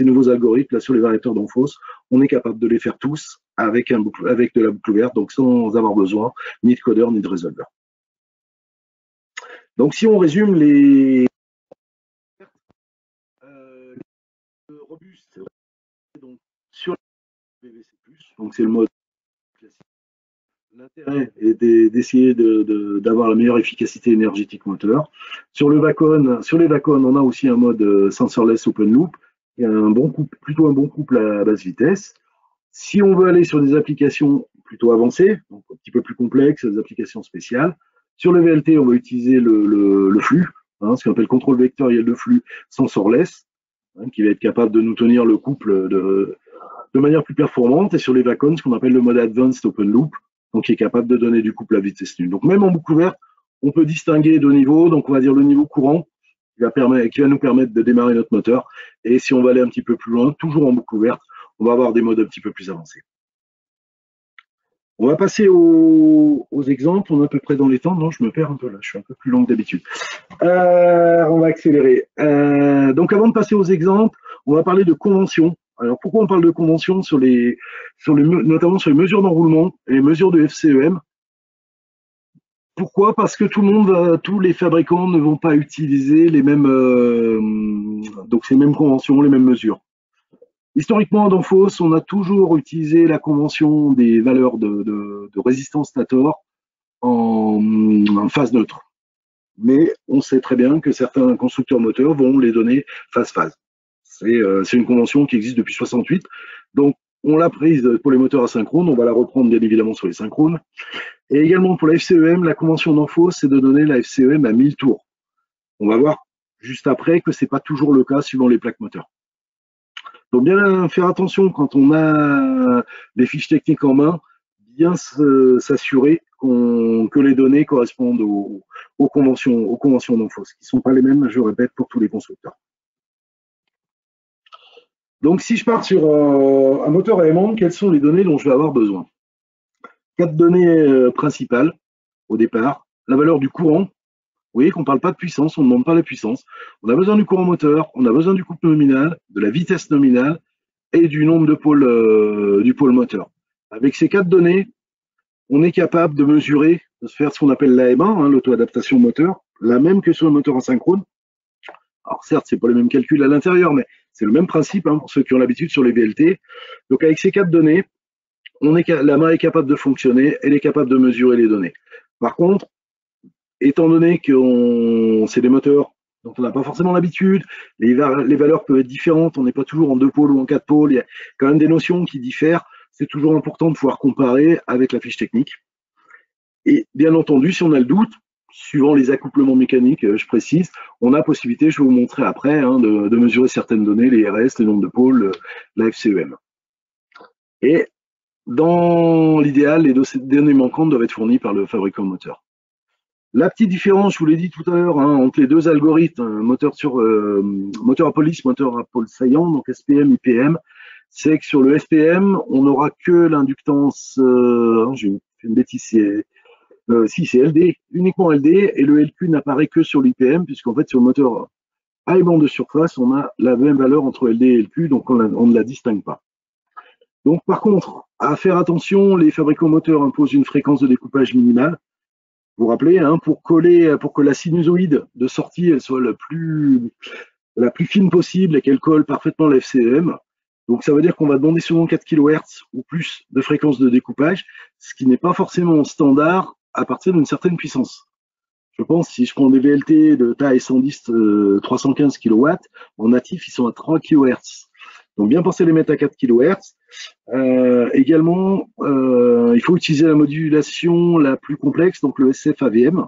nouveaux algorithmes là, sur les variateurs d'Enphos, on est capable de les faire tous avec de la boucle ouverte, donc sans avoir besoin ni de codeur ni de résolveur. Donc si on résume les robustes, donc sur le PVC+, donc c'est le mode classique. L'intérêt est d'essayer d'avoir la meilleure efficacité énergétique moteur. Sur les Vacon, on a aussi un mode sensorless open loop, qui a plutôt un bon couple à basse vitesse. Si on veut aller sur des applications plutôt avancées, donc un petit peu plus complexes, des applications spéciales, sur le VLT, on va utiliser le flux, ce qu'on appelle contrôle vectoriel de flux sensorless, qui va être capable de nous tenir le couple de manière plus performante. Et sur les Vacon, ce qu'on appelle le mode advanced open loop, donc qui est capable de donner du couple à vitesse nulle. Donc même en boucle ouverte, on peut distinguer deux niveaux. Donc on va dire le niveau courant, qui va nous permettre de démarrer notre moteur. Et si on va aller un petit peu plus loin, toujours en boucle ouverte, on va avoir des modes un petit peu plus avancés. On va passer aux exemples. On est à peu près dans les temps. Non, je me perds un peu là. Je suis un peu plus long que d'habitude. On va accélérer. Donc, avant de passer aux exemples, on va parler de convention. Alors, pourquoi on parle de convention notamment sur les mesures d'enroulement et les mesures de FCEM? Pourquoi? Parce que tous les fabricants ne vont pas utiliser les mêmes, donc ces mêmes conventions, les mêmes mesures. Historiquement, dans Danfoss, on a toujours utilisé la convention des valeurs de résistance stator en phase neutre. Mais on sait très bien que certains constructeurs moteurs vont les donner phase-phase. C'est une convention qui existe depuis 68. Donc, on l'a prise pour les moteurs asynchrones. On va la reprendre bien évidemment sur les synchrones. Et également pour la FCEM, la convention Danfoss, c'est de donner la FCEM à 1000 tours. On va voir juste après que ce n'est pas toujours le cas suivant les plaques moteurs. Donc bien faire attention quand on a des fiches techniques en main, bien s'assurer que les données correspondent aux conventions Danfoss, qui ne sont pas les mêmes, je répète, pour tous les constructeurs. Donc si je pars sur un moteur à aimante, quelles sont les données dont je vais avoir besoin? 4 données principales au départ. La valeur du courant. Vous voyez qu'on ne parle pas de puissance, on ne demande pas la puissance. On a besoin du courant moteur, on a besoin du couple nominal, de la vitesse nominale et du nombre de pôles du pôle moteur. Avec ces 4 données, on est capable de mesurer, de faire ce qu'on appelle l'AMA, l'auto-adaptation moteur, la même que sur le moteur asynchrone. Alors certes, ce n'est pas les mêmes calculs à l'intérieur, mais c'est le même principe pour ceux qui ont l'habitude sur les VLT. Donc avec ces 4 données, la main est capable de fonctionner, elle est capable de mesurer les données. Par contre, étant donné que c'est des moteurs dont on n'a pas forcément l'habitude, les valeurs peuvent être différentes, on n'est pas toujours en 2 pôles ou en 4 pôles, il y a quand même des notions qui diffèrent, c'est toujours important de pouvoir comparer avec la fiche technique. Et bien entendu, si on a le doute, suivant les accouplements mécaniques, je précise, on a possibilité, je vais vous montrer après, de mesurer certaines données, les RS, les nombres de pôles, la FCEM. Et dans l'idéal, les données manquantes doivent être fournies par le fabricant moteur. La petite différence, je vous l'ai dit tout à l'heure, entre les deux algorithmes, moteur à police, moteur à pôle saillant, donc SPM, IPM, c'est que sur le SPM, on n'aura que l'inductance, j'ai fait une bêtise, si c'est LD, uniquement LD, et le LQ n'apparaît que sur l'IPM, puisqu'en fait sur le moteur à aimant de surface, on a la même valeur entre LD et LQ, donc on ne la distingue pas. Donc par contre, à faire attention, les fabricants moteurs imposent une fréquence de découpage minimale. Vous vous rappelez, pour que la sinusoïde de sortie elle soit la plus fine possible et qu'elle colle parfaitement la FCEM. Donc ça veut dire qu'on va demander souvent 4 kHz ou plus de fréquence de découpage, ce qui n'est pas forcément standard à partir d'une certaine puissance. Je pense, si je prends des VLT de taille 110, 315 kW, en natif, ils sont à 3 kHz. Donc bien penser à les mettre à 4 kHz. Également, il faut utiliser la modulation la plus complexe, donc le SF-AVM.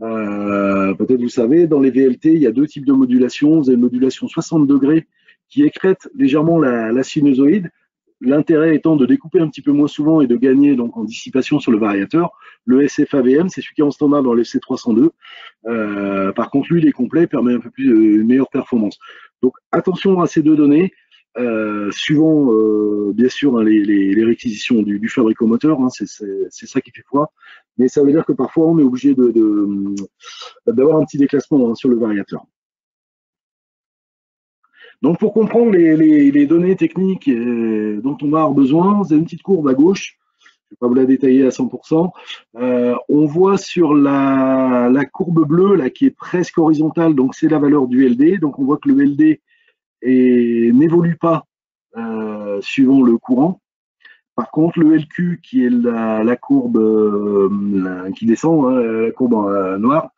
Peut-être vous savez, dans les VLT, il y a 2 types de modulation. Vous avez une modulation 60 degrés qui écrète légèrement la sinusoïde. L'intérêt étant de découper un petit peu moins souvent et de gagner donc en dissipation sur le variateur. Le SF-AVM, c'est celui qui est en standard dans le FC302. Par contre, lui, il est complet, permet un peu plus une meilleure performance. Donc attention à ces 2 données. Suivant bien sûr les réquisitions du fabricant moteur, c'est ça qui fait foi, mais ça veut dire que parfois on est obligé d'avoir un petit déclassement sur le variateur. Donc pour comprendre les données techniques dont on va avoir besoin, vous avez une petite courbe à gauche, je ne vais pas vous la détailler à 100%. On voit sur la courbe bleue là, qui est presque horizontale, donc c'est la valeur du LD, donc on voit que le LD n'évolue pas suivant le courant. Par contre, le LQ, qui est la courbe qui descend, la courbe noire,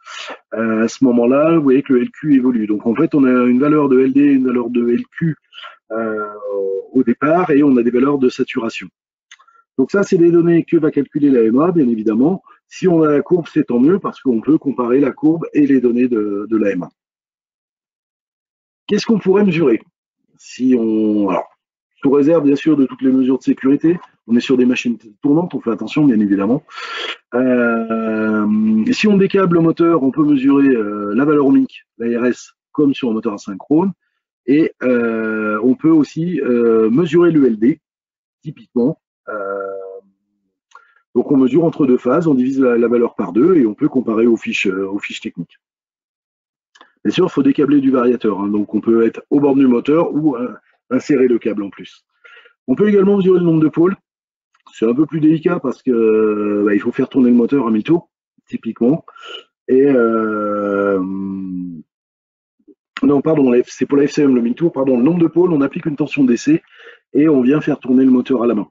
à ce moment-là, vous voyez que le LQ évolue. Donc en fait, on a une valeur de LD, une valeur de LQ au départ, et on a des valeurs de saturation. Donc ça, c'est des données que va calculer l'AMA, bien évidemment. Si on a la courbe, c'est tant mieux, parce qu'on peut comparer la courbe et les données de l'AMA. Qu'est-ce qu'on pourrait mesurer? Alors, sous réserve bien sûr de toutes les mesures de sécurité, on est sur des machines tournantes, on fait attention bien évidemment. Si on décable le moteur, on peut mesurer la valeur ohmique, la RS, comme sur un moteur asynchrone, et on peut aussi mesurer l'ELD, typiquement. Donc on mesure entre deux phases, on divise la valeur par deux et on peut comparer aux fiches techniques. Bien sûr, il faut décabler du variateur, hein, donc on peut être au bord du moteur ou insérer le câble en plus. On peut également mesurer le nombre de pôles. C'est un peu plus délicat parce que il faut faire tourner le moteur à 1000 tours, typiquement. Et non, pardon, c'est pour la FCM le 1000 tours, pardon, le nombre de pôles, on applique une tension d'essai et on vient faire tourner le moteur à la main.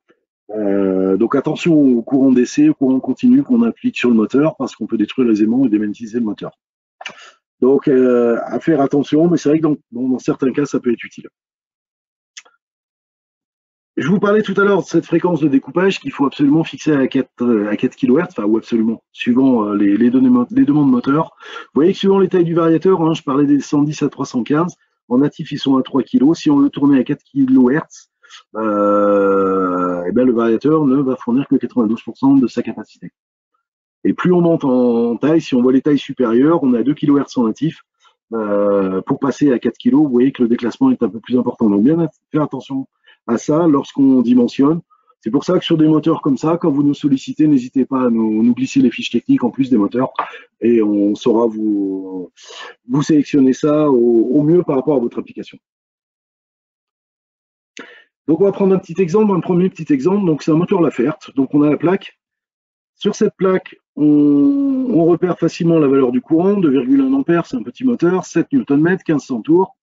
Donc attention au courant d'essai, au courant continu qu'on applique sur le moteur parce qu'on peut détruire les aimants et démagnétiser le moteur. Donc à faire attention, mais c'est vrai que dans certains cas, ça peut être utile. Je vous parlais tout à l'heure de cette fréquence de découpage qu'il faut absolument fixer à 4 kHz, enfin ou absolument, suivant les demandes moteur. Vous voyez que suivant les tailles du variateur, hein, je parlais des 110 à 315, en natif ils sont à 3 kg. Si on veut tourner à 4 kHz, le variateur ne va fournir que 92% de sa capacité. Et plus on monte en taille, si on voit les tailles supérieures, on est à 2 kHz en natif. Pour passer à 4 kg, vous voyez que le déclassement est un peu plus important. Donc bien faire attention à ça lorsqu'on dimensionne. C'est pour ça que sur des moteurs comme ça, quand vous nous sollicitez, n'hésitez pas à nous glisser les fiches techniques en plus des moteurs et on saura vous sélectionner ça au mieux par rapport à votre application. Donc on va prendre un premier petit exemple. Donc c'est un moteur Lafert. Donc on a la plaque. Sur cette plaque, on repère facilement la valeur du courant, 2,1 ampères, c'est un petit moteur, 7 Nm, 1500 tours.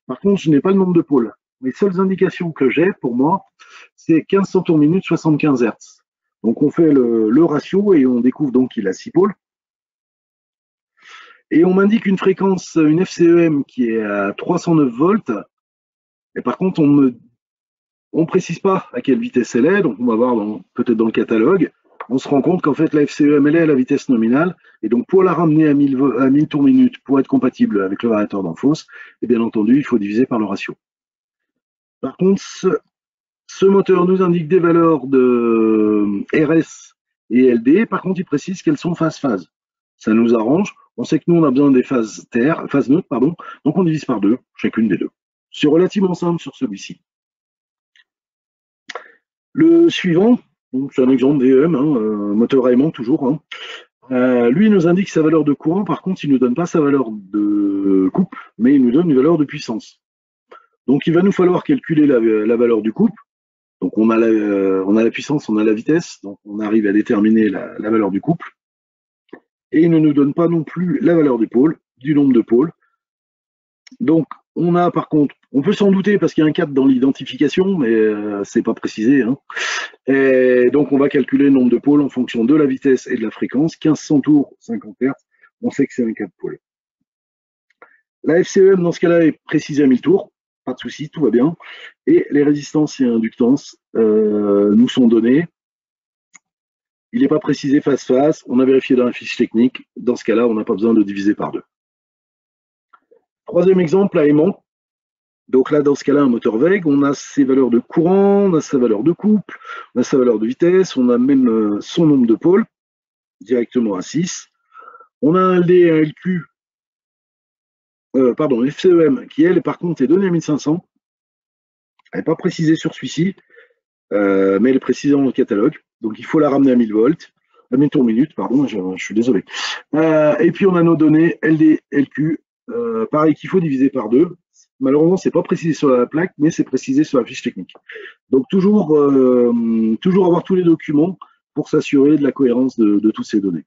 Par contre, je n'ai pas le nombre de pôles. Les seules indications que j'ai pour moi, c'est 1500 tours minute, 75 Hz. Donc on fait le ratio et on découvre donc qu'il a 6 pôles. Et on m'indique une fréquence, une FCEM qui est à 309 volts. Et par contre, on ne précise pas à quelle vitesse elle est, donc on va voir peut-être dans le catalogue. On se rend compte qu'en fait la FCEM elle est à la vitesse nominale, et donc pour la ramener à 1000 tours minute pour être compatible avec le variateur d'Enfos, et bien entendu il faut diviser par le ratio. Par contre, ce moteur nous indique des valeurs de RS et LD, par contre il précise qu'elles sont phase-phase. Ça nous arrange, on sait que nous on a besoin des phases neutres, pardon, donc on divise par deux, chacune des deux. C'est relativement simple sur celui-ci. Le suivant, c'est un exemple VM, hein, moteur aimant toujours. Hein. Lui, il nous indique sa valeur de courant, par contre, il ne nous donne pas sa valeur de couple, mais il nous donne une valeur de puissance. Donc, il va nous falloir calculer la valeur du couple. Donc, on a la puissance, on a la vitesse, donc on arrive à déterminer la valeur du couple. Et il ne nous donne pas non plus la valeur des pôles, du nombre de pôles. Donc, on a par contre, on peut s'en douter parce qu'il y a un 4 dans l'identification, mais c'est pas précisé. Hein. Et donc, on va calculer le nombre de pôles en fonction de la vitesse et de la fréquence. 1500 tours, 50 Hz, on sait que c'est un 4 pôles. La FCEM, dans ce cas-là, est précisée à 1000 tours. Pas de souci, tout va bien. Et les résistances et inductances nous sont données. Il n'est pas précisé face-face. On a vérifié dans la fiche technique. Dans ce cas-là, on n'a pas besoin de diviser par deux. Troisième exemple, aimant. Donc là, dans ce cas-là, un moteur VEG, on a ses valeurs de courant, on a sa valeur de couple, on a sa valeur de vitesse, on a même son nombre de pôles, directement à 6. On a un LD et un LQ, FCEM, qui elle, par contre, est donnée à 1500. Elle n'est pas précisée sur celui-ci, mais elle est précisée dans le catalogue. Donc il faut la ramener à 1000 volts, à 1000 tours minute, pardon, je suis désolé. Et puis on a nos données LD, LQ, pareil qu'il faut diviser par deux. Malheureusement, c'est pas précisé sur la plaque, mais c'est précisé sur la fiche technique. Donc toujours avoir tous les documents pour s'assurer de la cohérence de toutes ces données.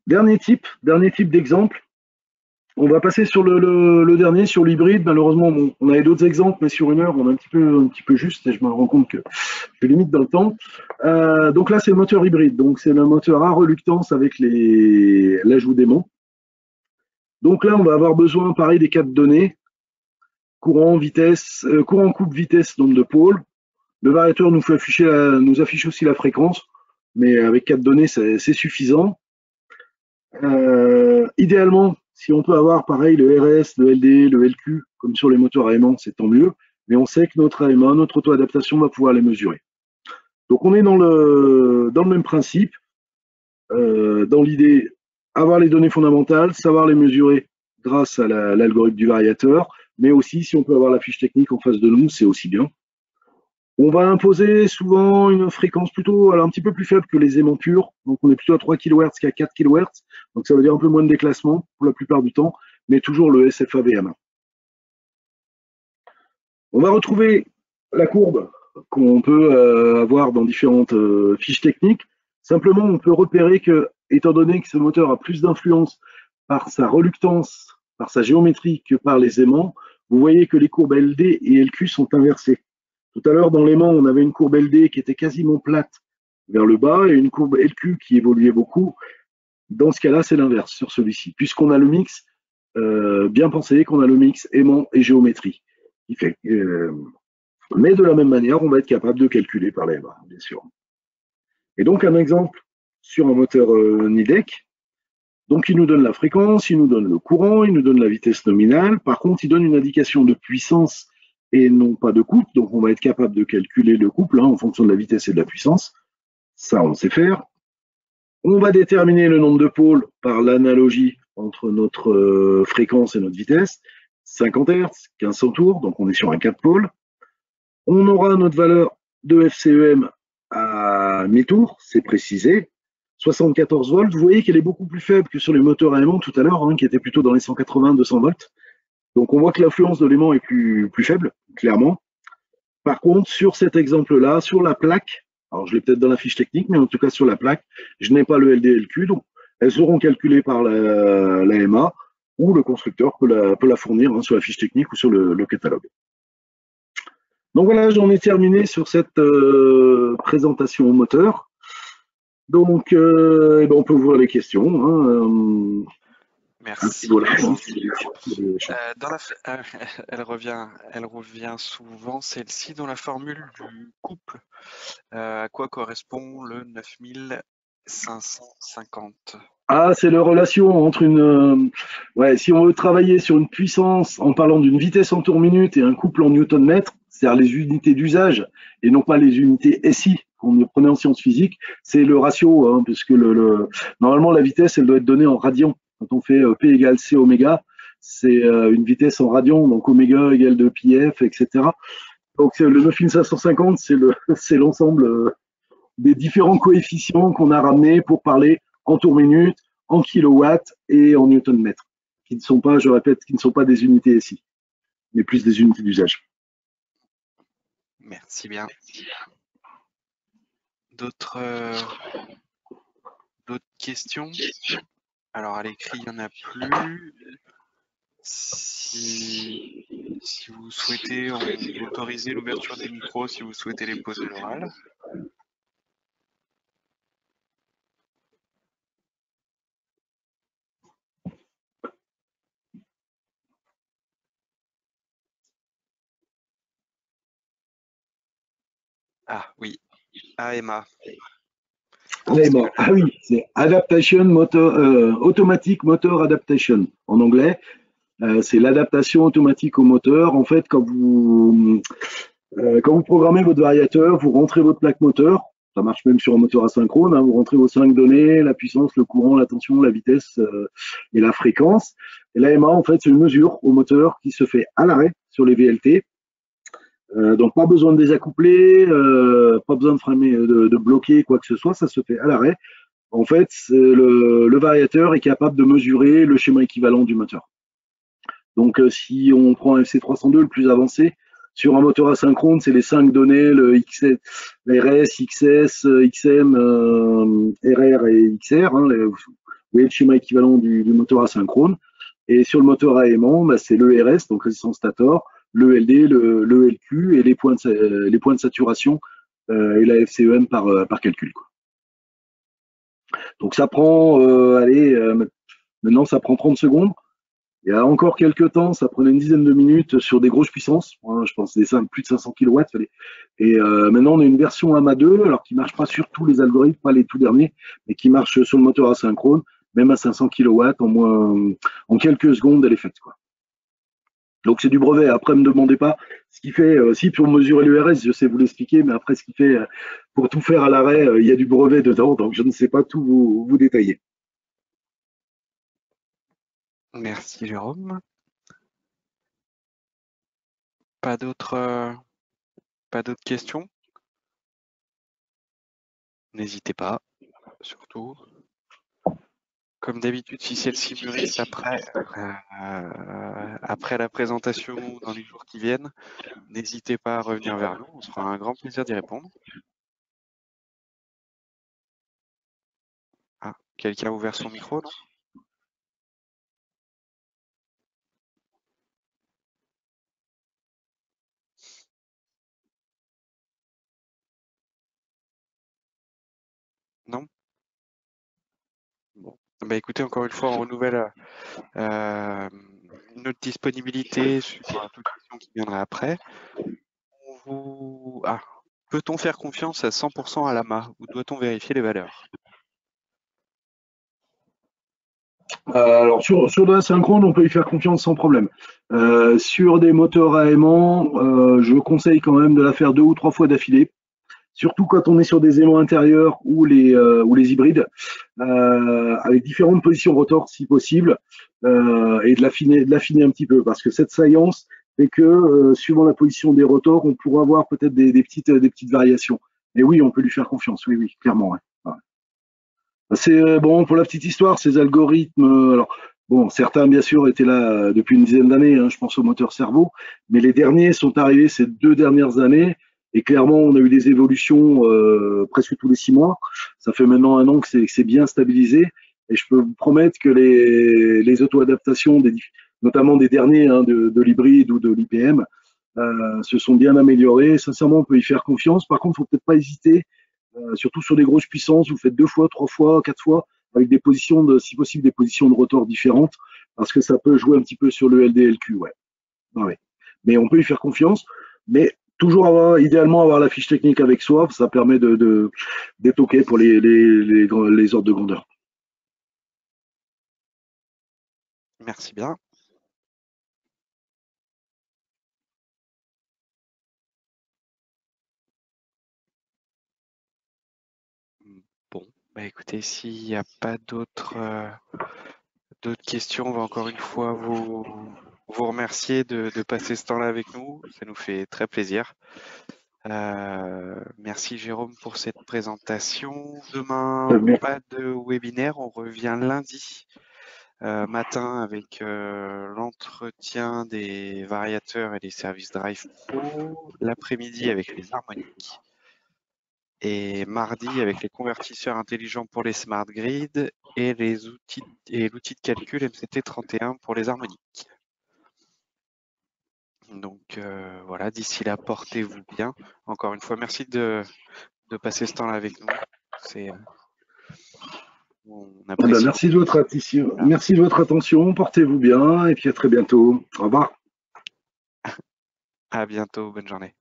Dernier type d'exemple. On va passer sur le dernier, sur l'hybride. Malheureusement, on avait d'autres exemples, mais sur une heure, on est un petit peu juste et je me rends compte que je limite dans le temps. Donc là, c'est le moteur hybride. Donc c'est le moteur à reluctance avec l'ajout d'aimants. Donc là, on va avoir besoin, pareil, des 4 données. Courant, vitesse, courant, couple, vitesse, nombre de pôles. Le variateur nous affiche aussi la fréquence, mais avec 4 données, c'est suffisant. Idéalement, si on peut avoir pareil le RS, le LD, le LQ, comme sur les moteurs à aimants, c'est tant mieux. mais on sait que notre AMA, notre auto-adaptation va pouvoir les mesurer. Donc on est dans le même principe, dans l'idée, avoir les données fondamentales, savoir les mesurer grâce à l'algorithme du variateur, mais aussi si on peut avoir la fiche technique en face de nous, c'est aussi bien. On va imposer souvent une fréquence plutôt, alors un petit peu plus faible que les aimants purs. Donc on est plutôt à 3 kHz qu'à 4 kHz. Donc ça veut dire un peu moins de déclassement pour la plupart du temps, mais toujours le SFA-VM1. On va retrouver la courbe qu'on peut avoir dans différentes fiches techniques. Simplement, on peut repérer que, étant donné que ce moteur a plus d'influence par sa reluctance, par sa géométrie que par les aimants, vous voyez que les courbes LD et LQ sont inversées. Tout à l'heure, dans l'aimant, on avait une courbe LD qui était quasiment plate vers le bas et une courbe LQ qui évoluait beaucoup. Dans ce cas-là, c'est l'inverse sur celui-ci, puisqu'on a le mix, bien pensé, qu'on a le mix aimant et géométrie. Qui fait, mais de la même manière, on va être capable de calculer par l'AMA, bien sûr. Et donc, un exemple sur un moteur Nidec. Donc, il nous donne la fréquence, il nous donne le courant, il nous donne la vitesse nominale. Par contre, il donne une indication de puissance et non pas de couple. Donc, on va être capable de calculer le couple en fonction de la vitesse et de la puissance. Ça, on sait faire. On va déterminer le nombre de pôles par l'analogie entre notre fréquence et notre vitesse. 50 Hz, 1500 tours, donc on est sur un 4 pôles. On aura notre valeur de FCEM à 1000 tours, c'est précisé. 74 volts, vous voyez qu'elle est beaucoup plus faible que sur les moteurs à aimant tout à l'heure, qui étaient plutôt dans les 180-200 volts. Donc on voit que l'influence de l'aimant est plus faible, clairement. Par contre, sur cet exemple-là, sur la plaque, alors je l'ai peut-être dans la fiche technique, mais en tout cas sur la plaque, je n'ai pas le LDLQ, donc elles seront calculées par l'AMA ou le constructeur peut la fournir sur la fiche technique ou sur le catalogue. Donc voilà, j'en ai terminé sur cette présentation au moteur. Donc, on peut ouvrir les questions. Merci. Voilà. Elle revient souvent, celle-ci, dans la formule du couple. À quoi correspond le 9550? Ah, c'est la relation entre si on veut travailler sur une puissance en parlant d'une vitesse en tour minute et un couple en newton-mètre, c'est-à-dire les unités d'usage et non pas les unités SI qu'on prenait en sciences physiques, c'est le ratio, puisque normalement la vitesse, elle doit être donnée en radians. Quand on fait P égale C oméga, c'est une vitesse en radians, donc oméga égale 2 pi f, etc. Donc le 9550, c'est l'ensemble des différents coefficients qu'on a ramenés pour parler en tour minute, en kilowatts et en newton-mètre, qui ne sont pas, je répète, qui ne sont pas des unités SI, mais plus des unités d'usage. Merci bien. D'autres questions? Alors à l'écrit, il n'y en a plus. Si vous souhaitez, on peut autoriser l'ouverture des micros si vous souhaitez les poser à l'oral. Ah oui, AMA. AMA, ah oui, c'est Adaptation Motor, Automatic Motor Adaptation en anglais. C'est l'adaptation automatique au moteur. En fait, quand vous programmez votre variateur, vous rentrez votre plaque moteur. Ça marche même sur un moteur asynchrone. Vous rentrez vos 5 données, la puissance, le courant, la tension, la vitesse et la fréquence. Et l'AMA, en fait, c'est une mesure au moteur qui se fait à l'arrêt sur les VLT. Donc pas besoin de désaccoupler, pas besoin de freiner, de bloquer quoi que ce soit, ça se fait à l'arrêt. En fait, le variateur est capable de mesurer le schéma équivalent du moteur. Donc si on prend un FC302 le plus avancé, sur un moteur asynchrone, c'est les 5 données, le RS, XS, XM, RR et XR. Vous voyez le schéma équivalent du moteur asynchrone. Et sur le moteur à aimant, c'est le RS, donc résistance stator, le LD, le LQ et les points de saturation et la FCEM par calcul. Donc ça prend, maintenant ça prend 30 secondes. Il y a encore quelques temps, ça prenait une dizaine de minutes sur des grosses puissances. Je pense des plus de 500 kW. Et maintenant, on a une version AMA 2, alors qui marche pas sur tous les algorithmes, pas les tout derniers, mais qui marche sur le moteur asynchrone, même à 500 kW, en quelques secondes, elle est faite. Donc c'est du brevet. Après, ne me demandez pas Ce qui fait aussi pour mesurer l'ERS, je sais vous l'expliquer, mais après ce qui fait pour tout faire à l'arrêt, il y a du brevet dedans, donc je ne sais pas tout vous détailler. Merci Jérôme. Pas d'autres questions? N'hésitez pas, surtout. Comme d'habitude, si celles-ci mûrissent après la présentation ou dans les jours qui viennent, n'hésitez pas à revenir vers nous. On se fera un grand plaisir d'y répondre. Ah, quelqu'un a ouvert son micro, non? Non? Bon. Bah, écoutez, encore une fois, on renouvelle notre disponibilité sur toute question qui viendra après. Peut-on faire confiance à 100% à l'AMA ou doit-on vérifier les valeurs? Alors sur de la synchrone, on peut y faire confiance sans problème. Sur des moteurs à aimant, je conseille quand même de la faire 2 ou 3 fois d'affilée, surtout quand on est sur des aimants intérieurs ou les hybrides, avec différentes positions rotor si possible, et de l'affiner un petit peu, parce que cette saillance fait que suivant la position des rotors, on pourra avoir peut-être des petites variations. Mais oui, on peut lui faire confiance, oui, oui, clairement. Ouais. Ouais. C'est bon pour la petite histoire, ces algorithmes. Alors bon, certains bien sûr étaient là depuis une dizaine d'années. Hein, je pense au moteur cerveau, mais les derniers sont arrivés ces 2 dernières années. Et clairement, on a eu des évolutions presque tous les 6 mois. Ça fait maintenant un an que c'est bien stabilisé. Et je peux vous promettre que les auto-adaptations, notamment des derniers hein, de l'hybride ou de l'IPM, se sont bien améliorées. Sincèrement, on peut y faire confiance. Par contre, il ne faut peut-être pas hésiter surtout sur des grosses puissances, vous faites 2 fois, 3 fois, 4 fois, avec des positions si possible, des positions de rotor différentes, parce que ça peut jouer un petit peu sur le LDLQ, ouais. Ouais. Mais on peut y faire confiance, mais toujours idéalement avoir la fiche technique avec soi, ça permet d'étoquer pour les ordres de grandeur. Merci bien. Bon, bah écoutez, s'il n'y a pas d'autres questions, on va encore une fois vous remercier de passer ce temps-là avec nous. Ça nous fait très plaisir. Merci Jérôme pour cette présentation. Demain, pas de webinaire, on revient lundi matin avec l'entretien des variateurs et des services Drive Pro, l'après-midi avec les harmoniques et mardi avec les convertisseurs intelligents pour les smart grid et l'outil de calcul MCT31 pour les harmoniques. Donc voilà, d'ici là, portez-vous bien. Encore une fois, merci de passer ce temps-là avec nous. On apprécie. Merci de votre attention. Merci de votre attention. Portez-vous bien et puis à très bientôt. Au revoir. À bientôt. Bonne journée.